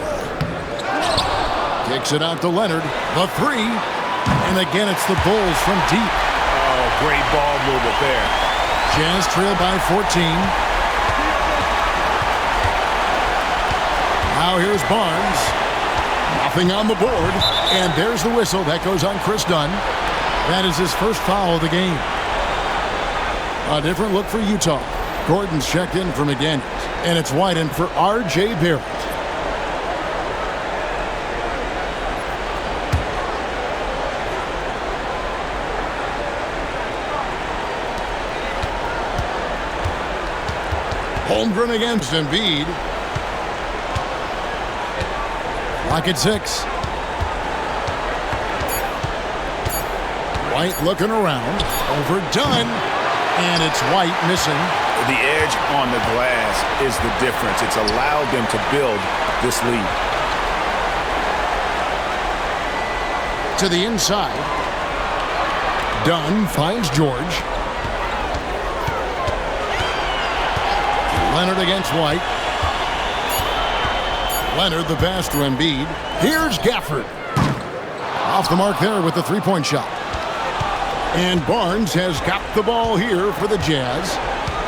Kicks it out to Leonard. The 3. And again, it's the Bulls from deep. Oh, great ball movement there. Jazz trail by 14. Now here's Barnes. Nothing on the board. And there's the whistle. That goes on Chris Dunn. That is his first foul of the game. A different look for Utah. Gordon's checked in for McDaniels. And it's White in for R.J. Barrett. Holmgren against Embiid. Lock at 6. White looking around. Overdone. And it's White missing. The edge on the glass is the difference. It's allowed them to build this lead. To the inside. Dunn finds George. Leonard against White. Leonard the pass to Embiid. Here's Gafford. Off the mark there with the 3-point shot. And Barnes has got the ball here for the Jazz.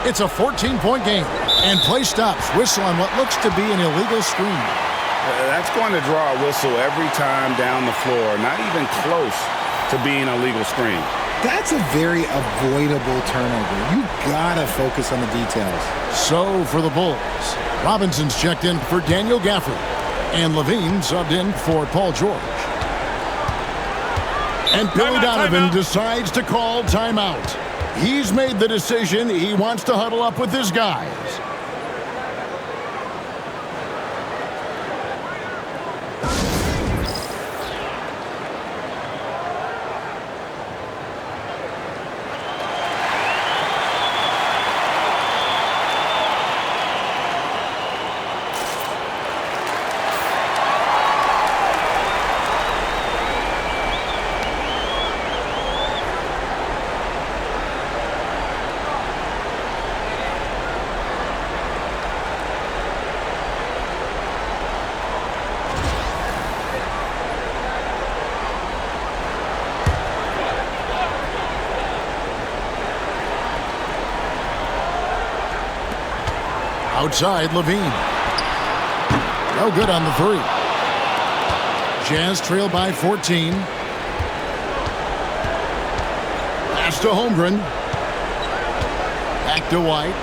It's a 14-point game. And play stops. Whistle on what looks to be an illegal screen. That's going to draw a whistle every time down the floor. Not even close to being a legal screen. That's a very avoidable turnover. You gotta focus on the details. So for the Bulls, Robinson's checked in for Daniel Gafford. And Levine subbed in for Paul George. And Billy Donovan decides to call timeout. He's made the decision. He wants to huddle up with his guys. Outside, Levine. No good on the 3. Jazz trail by 14. Pass to Holmgren. Back to White.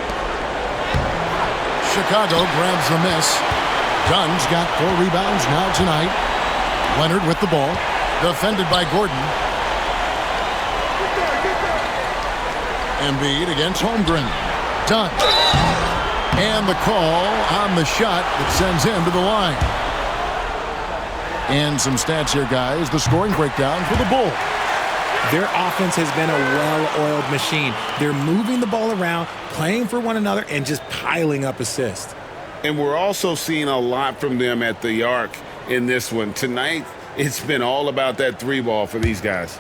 Chicago grabs the miss. Dunn's got 4 rebounds now tonight. Leonard with the ball. Defended by Gordon. Embiid against Holmgren. Dunn. And the call on the shot that sends him to the line. And some stats here, guys. The scoring breakdown for the Bulls. Their offense has been a well-oiled machine. They're moving the ball around, playing for one another, and just piling up assists. And we're also seeing a lot from them at the arc in this one. Tonight, it's been all about that 3 ball for these guys.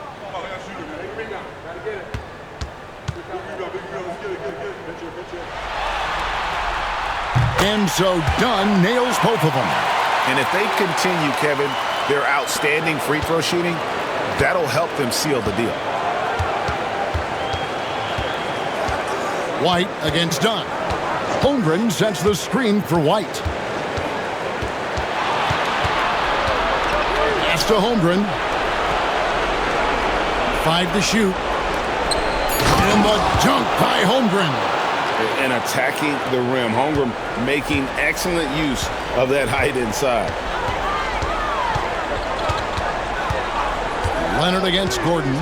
And so Dunn nails both of them. And if they continue, Kevin, their outstanding free throw shooting, that'll help them seal the deal. White against Dunn. Holmgren sets the screen for White. Pass to Holmgren. 5 to shoot. And the dunk by Holmgren. And attacking the rim. Holmgren making excellent use of that height inside. Leonard against Gordon.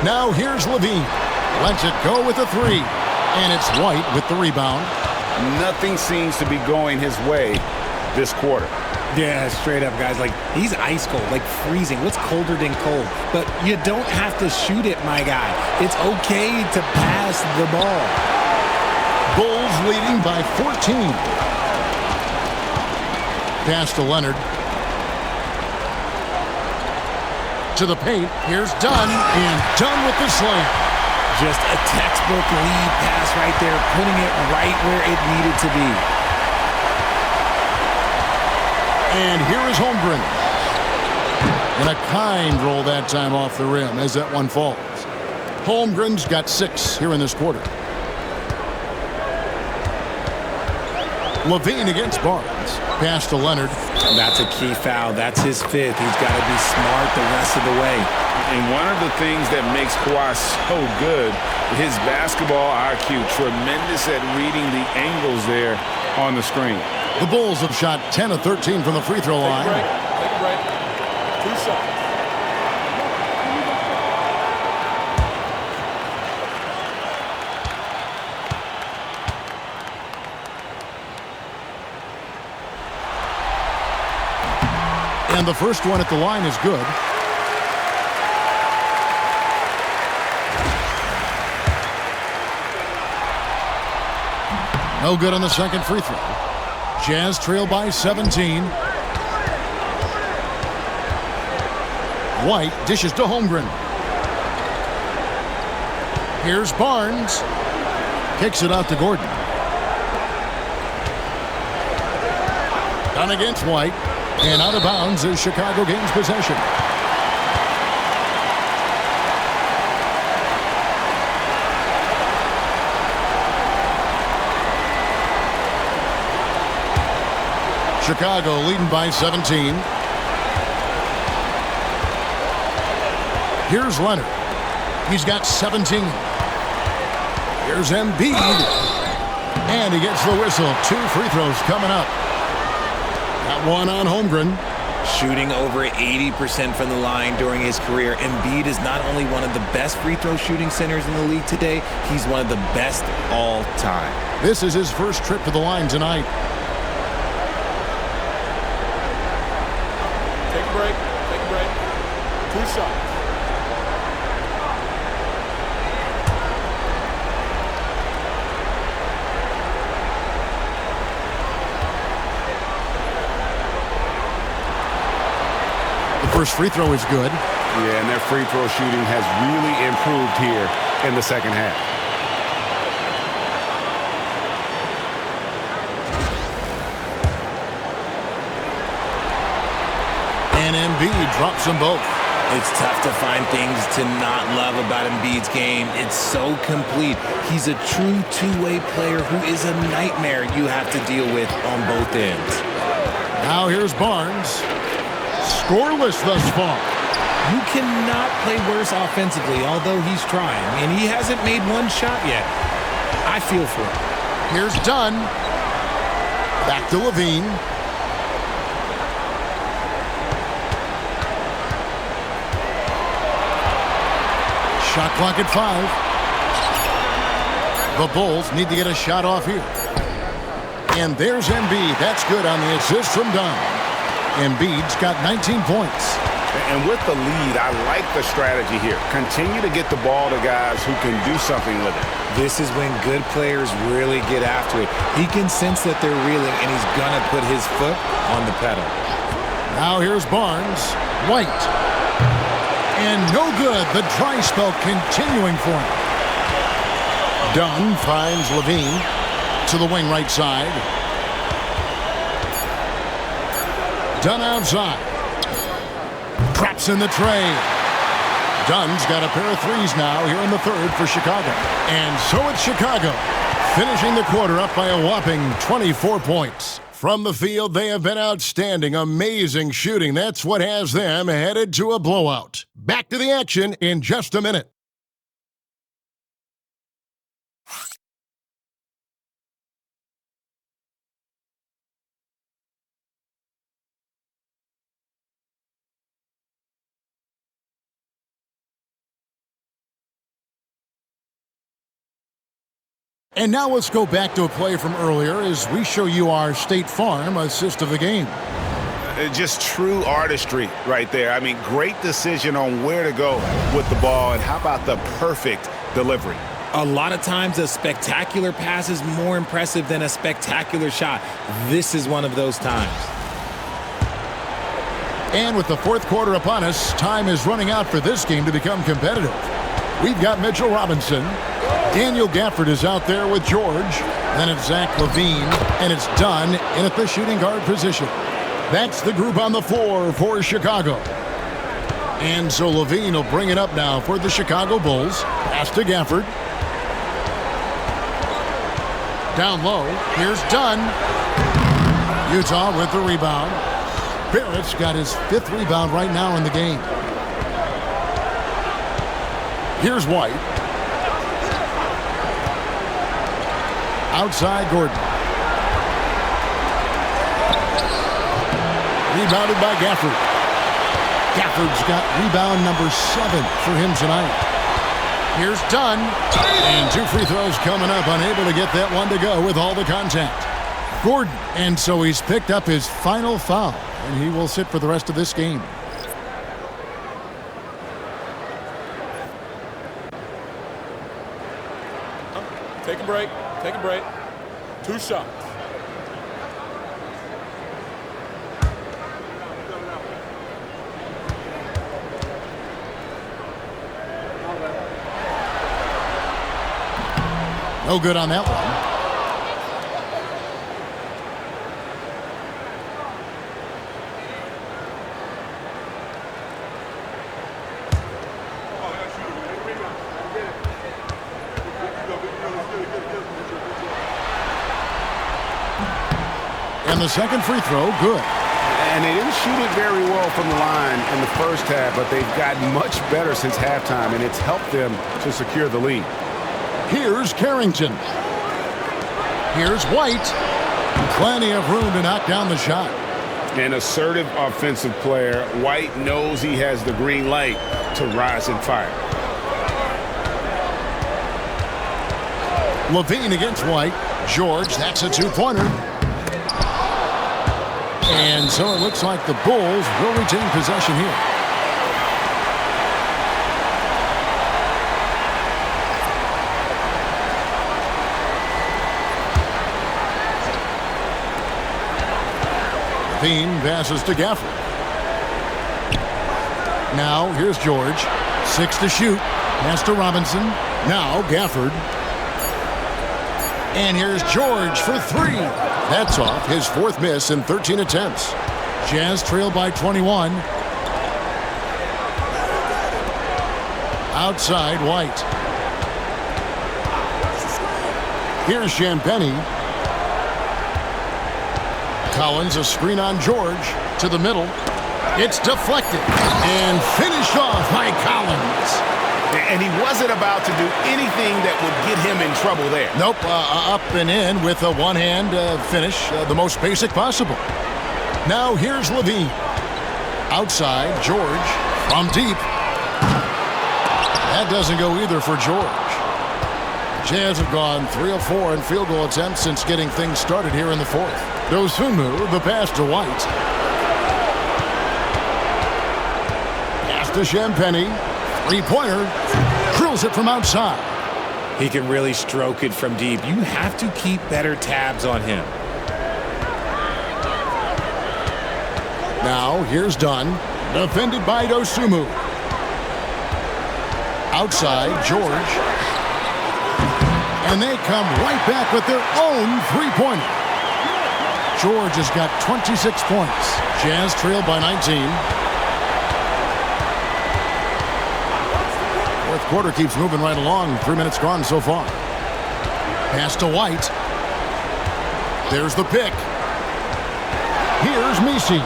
Now here's Levine. Lets it go with a 3. And it's White with the rebound. Nothing seems to be going his way this quarter. Yeah, straight up, guys. Like, he's ice cold, like freezing. What's colder than cold? But you don't have to shoot it, my guy. It's okay to pass the ball. Bulls leading by 14. Pass to Leonard. To the paint. Here's Dunn. And Dunn with the slam. Just a textbook lead pass right there, putting it right where it needed to be. And here is Holmgren. And a kind roll that time off the rim as that one falls. Holmgren's got 6 here in this quarter. Levine against Barnes. Pass to Leonard. That's a key foul. That's his 5th. He's got to be smart the rest of the way. And one of the things that makes Kawhi so good, his basketball IQ, tremendous at reading the angles there on the screen. The Bulls have shot 10 of 13 from the free throw line. Take a break. 2 shots. And the first one at the line is good. No good on the second free throw. Jazz trail by 17. White dishes to Holmgren. Here's Barnes. Kicks it out to Gordon. Down against White. And out of bounds as Chicago gains possession. Chicago leading by 17. Here's Leonard. He's got 17. Here's Embiid. And he gets the whistle. 2 free throws coming up. Got one on Holmgren. Shooting over 80% from the line during his career. Embiid is not only one of the best free throw shooting centers in the league today, he's one of the best all time. This is his first trip to the line tonight. Take a break. Take a break. 2 shots. First free throw is good. Yeah, and their free throw shooting has really improved here in the second half. And Embiid drops them both. It's tough to find things to not love about Embiid's game. It's so complete. He's a true two-way player who is a nightmare you have to deal with on both ends. Now here's Barnes. Scoreless thus far. You cannot play worse offensively, although he's trying. And he hasn't made one shot yet. I feel for him. Here's Dunn. Back to Levine. Shot clock at 5. The Bulls need to get a shot off here. And there's Embiid. That's good on the assist from Dunn. Embiid's got 19 points. And with the lead, I like the strategy here. Continue to get the ball to guys who can do something with it. This is when good players really get after it. He can sense that they're reeling, and he's going to put his foot on the pedal. Now here's Barnes. White. And no good. The dry spell continuing for him. Dunn finds Levine to the wing right side. Dunn outside. Traps in the tray. Dunn's got a pair of threes now here in the third for Chicago. And so it's Chicago, finishing the quarter up by a whopping 24 points. From the field, they have been outstanding. Amazing shooting. That's what has them headed to a blowout. Back to the action in just a minute. And now let's go back to a play from earlier as we show you our State Farm assist of the game. Just true artistry right there. I mean, great decision on where to go with the ball, and how about the perfect delivery. A lot of times a spectacular pass is more impressive than a spectacular shot. This is one of those times. And with the fourth quarter upon us, time is running out for this game to become competitive. We've got Mitchell Robinson. Daniel Gafford is out there with George. Then it's Zach LaVine, and it's Dunn in at the shooting guard position. That's the group on the floor for Chicago. And so LaVine will bring it up now for the Chicago Bulls. Pass to Gafford. Down low, here's Dunn. Utah with the rebound. Barrett's got his 5th rebound right now in the game. Here's White. Outside Gordon. Rebounded by Gafford. Gafford's got rebound number 7 for him tonight. Here's Dunn. And 2 free throws coming up. Unable to get that one to go with all the contact. Gordon. And so he's picked up his final foul. And he will sit for the rest of this game. Take a break. Take a break. 2 shots. No good on that one. And the second free throw, good. And they didn't shoot it very well from the line in the first half, but they've gotten much better since halftime, and it's helped them to secure the lead. Here's Carrington. Here's White. Plenty of room to knock down the shot. An assertive offensive player. White knows he has the green light to rise and fire. LaVine against White. George, that's a 2-pointer. And so it looks like the Bulls will retain possession here. LaVine passes to Gafford. Now here's George. 6 to shoot. Pass to Robinson. Now Gafford. And here's George for 3. That's off his 4th miss in 13 attempts. Jazz trail by 21. Outside White. Here's Champagnie. Collins, a screen on George. To the middle. It's deflected. And finished off by Collins. And he wasn't about to do anything that would get him in trouble there. Nope, up and in with a one-hand finish, the most basic possible. Now here's LaVine. Outside, George from deep. That doesn't go either for George. Jazz have gone 3 of 4 in field goal attempts since getting things started here in the 4th. Dosunmu, the pass to White. Pass to Champagnie. 3-pointer. Drills it from outside. He can really stroke it from deep. You have to keep better tabs on him. Now here's Dunn. Defended by Dosunmu. Outside, George. And they come right back with their own 3-pointer. George has got 26 points. Jazz trail by 19. Fourth quarter keeps moving right along. 3 minutes gone so far. Pass to White. There's the pick. Here's Misi.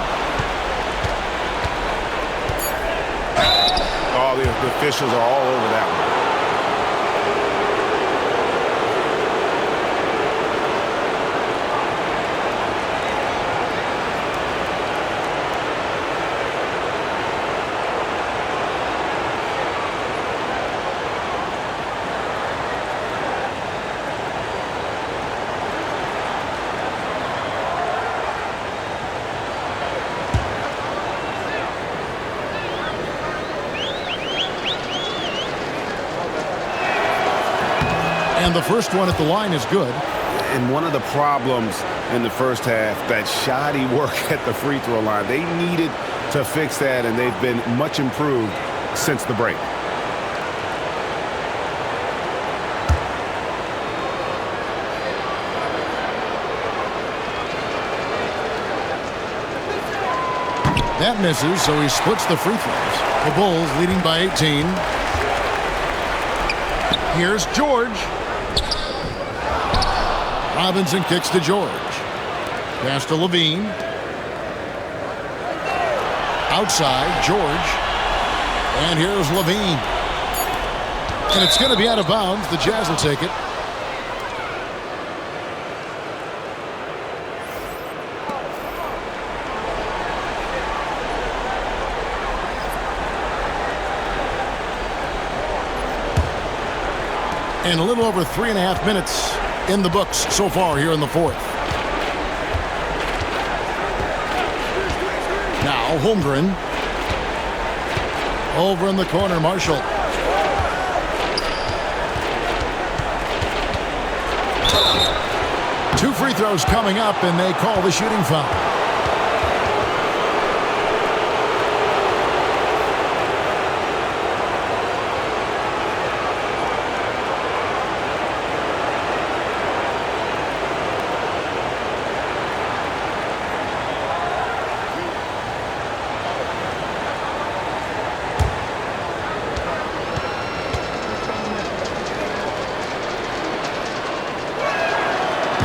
Oh, the officials are all over that one. And the first one at the line is good. And one of the problems in the first half, that shoddy work at the free throw line. They needed to fix that, and they've been much improved since the break. That misses, so he splits the free throws. The Bulls leading by 18. Here's George. Robinson kicks to George. Pass to Levine. Outside, George. And here's Levine. And it's going to be out of bounds. The Jazz will take it. And a little over 3.5 minutes in the books so far here in the fourth. Now Holmgren. Over in the corner, Marshall. Two free throws coming up, and they call the shooting foul.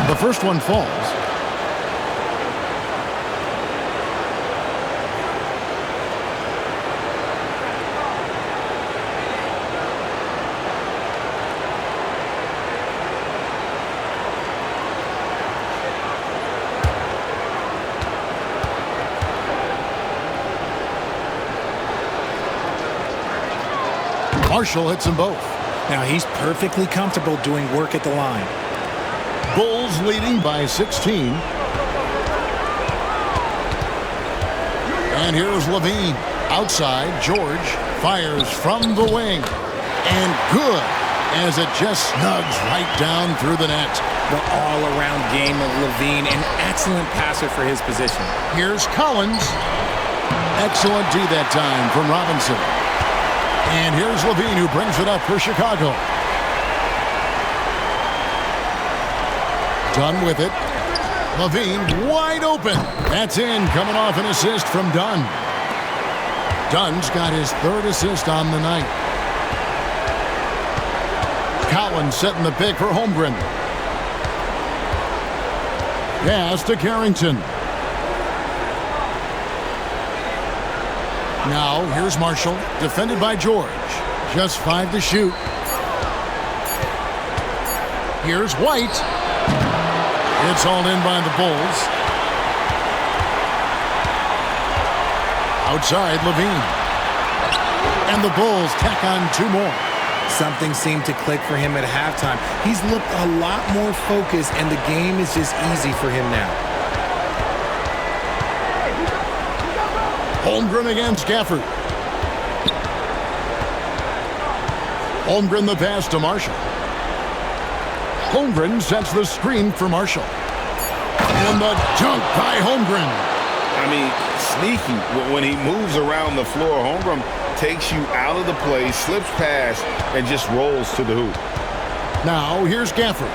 The first one falls. Marshall hits them both. Now he's perfectly comfortable doing work at the line. Bulls leading by 16. And here's Levine. Outside, George fires from the wing. And good, as it just snugs right down through the net. The all-around game of Levine, an excellent passer for his position. Here's Collins. Excellent D that time from Robinson. And here's Levine, who brings it up for Chicago. Dunn with it. Levine wide open. That's in, coming off an assist from Dunn. Dunn's got his third assist on the night. Collins setting the pick for Holmgren. Pass to Carrington. Now here's Marshall, defended by George. Just 5 to shoot. Here's White. It's hauled in by the Bulls. Outside, Levine. And the Bulls tack on 2 more. Something seemed to click for him at halftime. He's looked a lot more focused, and the game is just easy for him now. Holmgren against Gafford. Holmgren the pass to Marshall. Holmgren sets the screen for Marshall. And the dunk by Holmgren. I mean, sneaky. When he moves around the floor, Holmgren takes you out of the play, slips past, and just rolls to the hoop. Now here's Gafford.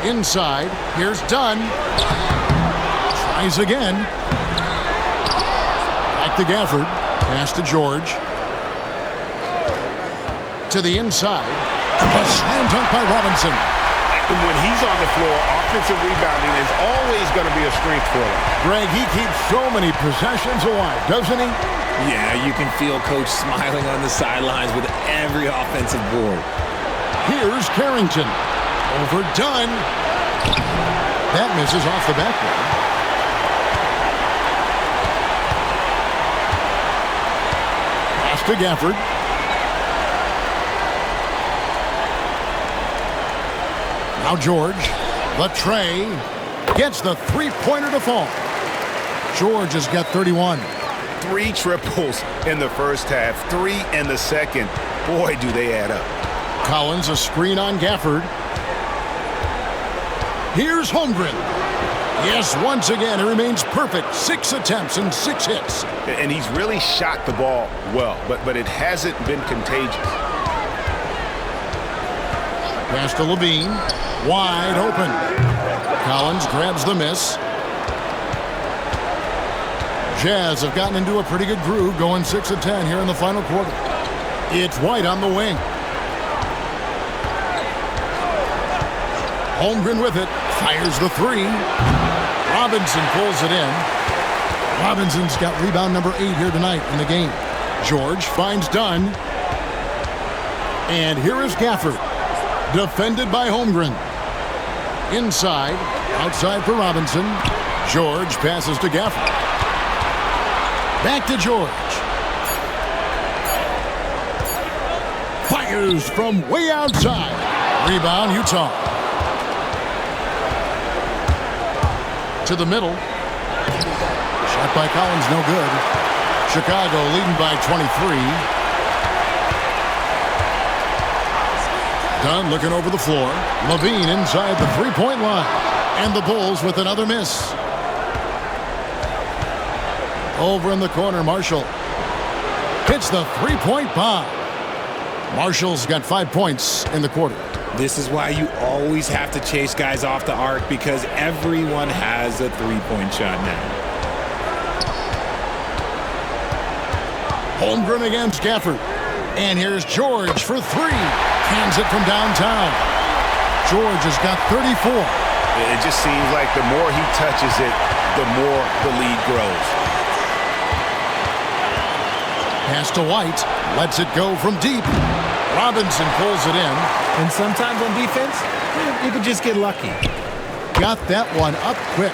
Inside, here's Dunn. Tries again. Back to Gafford. Pass to George. To the inside. A slam dunk by Robinson. When he's on the floor, offensive rebounding is always going to be a strength for him. Greg, he keeps so many possessions alive, doesn't he? Yeah, you can feel Coach smiling on the sidelines with every offensive board. Here's Carrington. Overdone. That misses off the backboard. Pass to Gafford. Now George. The tray. Gets the three-pointer to fall. George has got 31. 3 triples in the first half, 3 in the second. Boy, do they add up. Collins, a screen on Gafford. Here's Holmgren. Yes, once again, he remains perfect. 6 attempts and 6 hits. And he's really shot the ball well, but it hasn't been contagious. Pass to Levine. Wide open. Collins grabs the miss. Jazz have gotten into a pretty good groove, going 6 of 10 here in the final quarter. It's White on the wing. Holmgren with it. Fires the 3. Robinson pulls it in. Robinson's got rebound number 8 here tonight in the game. George finds Dunn. And here is Gafford. Defended by Holmgren. Inside. Outside for Robinson. George passes to Gafford. Back to George. Fires from way outside. Rebound, Utah. To the middle. Shot by Collins, no good. Chicago leading by 23. Dunn looking over the floor. Levine inside the three-point line. And the Bulls with another miss. Over in the corner, Marshall hits the three-point bomb. Marshall's got 5 points in the quarter. This is why you always have to chase guys off the arc, because everyone has a three-point shot now. Holmgren against Gafford. And here's George for 3. Hands it from downtown. George has got 34. It just seems like the more he touches it, the more the lead grows. Pass to White. Lets it go from deep. Robinson pulls it in. And sometimes on defense, you can just get lucky. Got that one up quick.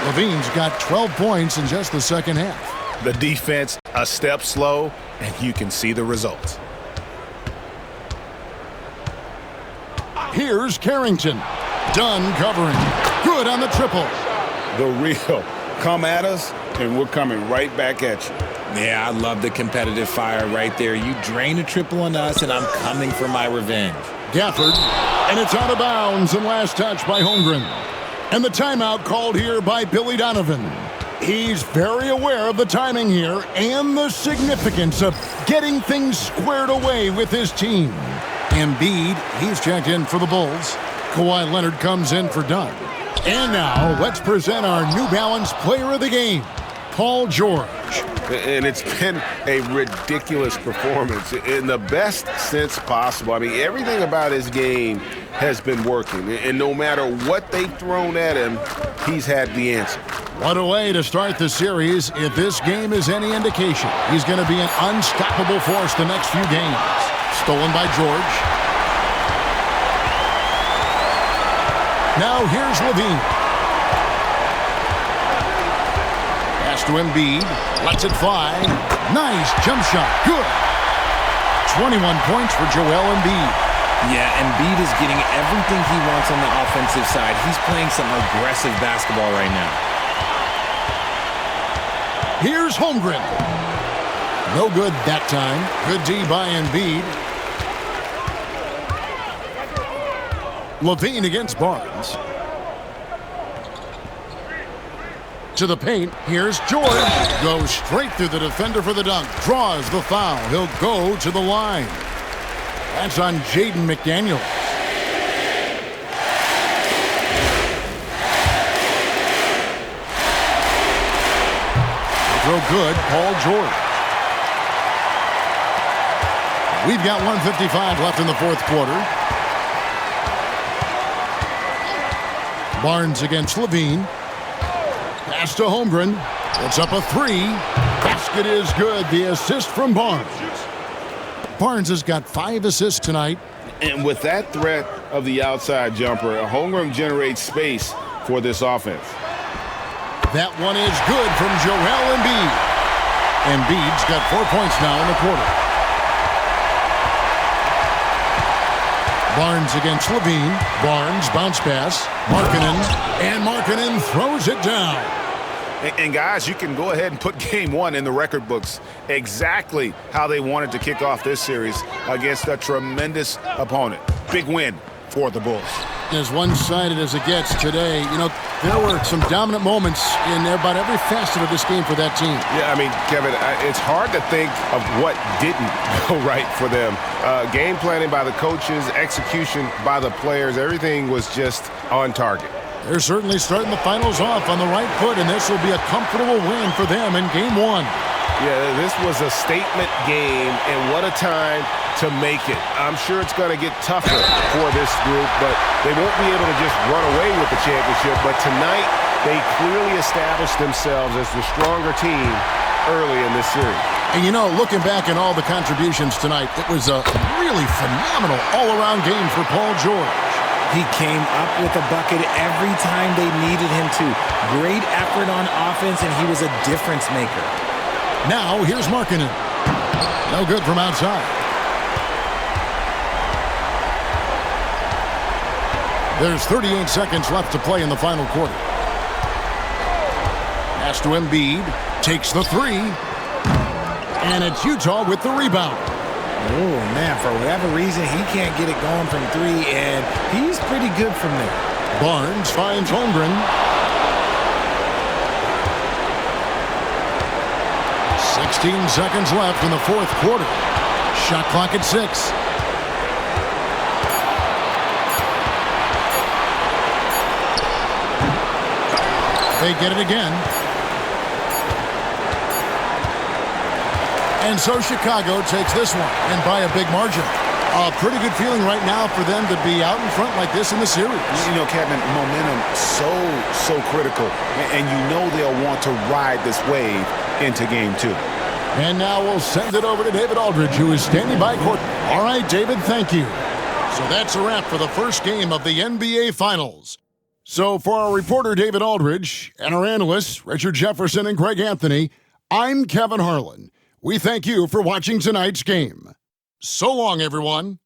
Levine's got 12 points in just the second half. The defense a step slow, and you can see the results. Here's Carrington. Dunn covering. Good on the triple. The real. Come at us, and we're coming right back at you. Yeah, I love the competitive fire right there. You drain a triple on us, and I'm coming for my revenge. Gafford, and it's out of bounds, and last touch by Holmgren. And the timeout called here by Billy Donovan. He's very aware of the timing here and the significance of getting things squared away with his team. Embiid, he's checked in for the Bulls. Kawhi Leonard comes in for Dunn. And now, let's present our New Balance Player of the Game, Paul George. And it's been a ridiculous performance in the best sense possible. I mean, everything about his game has been working. And no matter what they've thrown at him, he's had the answer. What a way to start the series. If this game is any indication, he's going to be an unstoppable force the next few games. Stolen by George. Now here's Levine. Pass to Embiid. Lets it fly. Nice jump shot. Good. 21 points for Joel Embiid. Yeah, Embiid is getting everything he wants on the offensive side. He's playing some aggressive basketball right now. Here's Holmgren. No good that time. Good D by Embiid. Levine against Barnes. To the paint. Here's George. Goes straight through the defender for the dunk. Draws the foul. He'll go to the line. That's on Jaden McDaniels. Throw good, Paul George. We've got 1:55 left in the fourth quarter. Barnes against Levine. Pass to Holmgren. Puts up a three. Basket is good. The assist from Barnes. Barnes has got 5 assists tonight. And with that threat of the outside jumper, Holmgren generates space for this offense. That one is good from Joel Embiid. Embiid's got 4 points now in the quarter. Barnes against Levine. Barnes, bounce pass. Markkanen. And Markkanen throws it down. And guys, you can go ahead and put game one in the record books exactly how they wanted to kick off this series against a tremendous opponent. Big win for the Bulls. As one-sided as it gets today, you know, there were some dominant moments in about every facet of this game for that team. Yeah, I mean, Kevin, it's hard to think of what didn't go right for them. Game planning by the coaches, execution by the players, everything was just on target. They're certainly starting the finals off on the right foot, and this will be a comfortable win for them in Game 1. Yeah, this was a statement game, and what a time to make it. I'm sure it's going to get tougher for this group, but they won't be able to just run away with the championship. But tonight, they clearly established themselves as the stronger team early in this series. And you know, looking back at all the contributions tonight, it was a really phenomenal all-around game for Paul George. He came up with a bucket every time they needed him to. Great effort on offense, and he was a difference maker. Now, here's Markkanen. No good from outside. There's 38 seconds left to play in the final quarter. Pass to Embiid. Takes the three. And it's Utah with the rebound. Oh, man, for whatever reason, he can't get it going from three, and he's pretty good from there. Barnes finds Holmgren. 16 seconds left in the fourth quarter. Shot clock at 6. They get it again. And so Chicago takes this one, and by a big margin. A pretty good feeling right now for them to be out in front like this in the series. You know, Kevin, momentum so critical. And you know they'll want to ride this wave into Game 2. And now we'll send it over to David Aldridge, who is standing by court. All right, David, thank you. So that's a wrap for the first game of the NBA Finals. So for our reporter, David Aldridge, and our analysts, Richard Jefferson and Greg Anthony, I'm Kevin Harlan. We thank you for watching tonight's game. So long, everyone.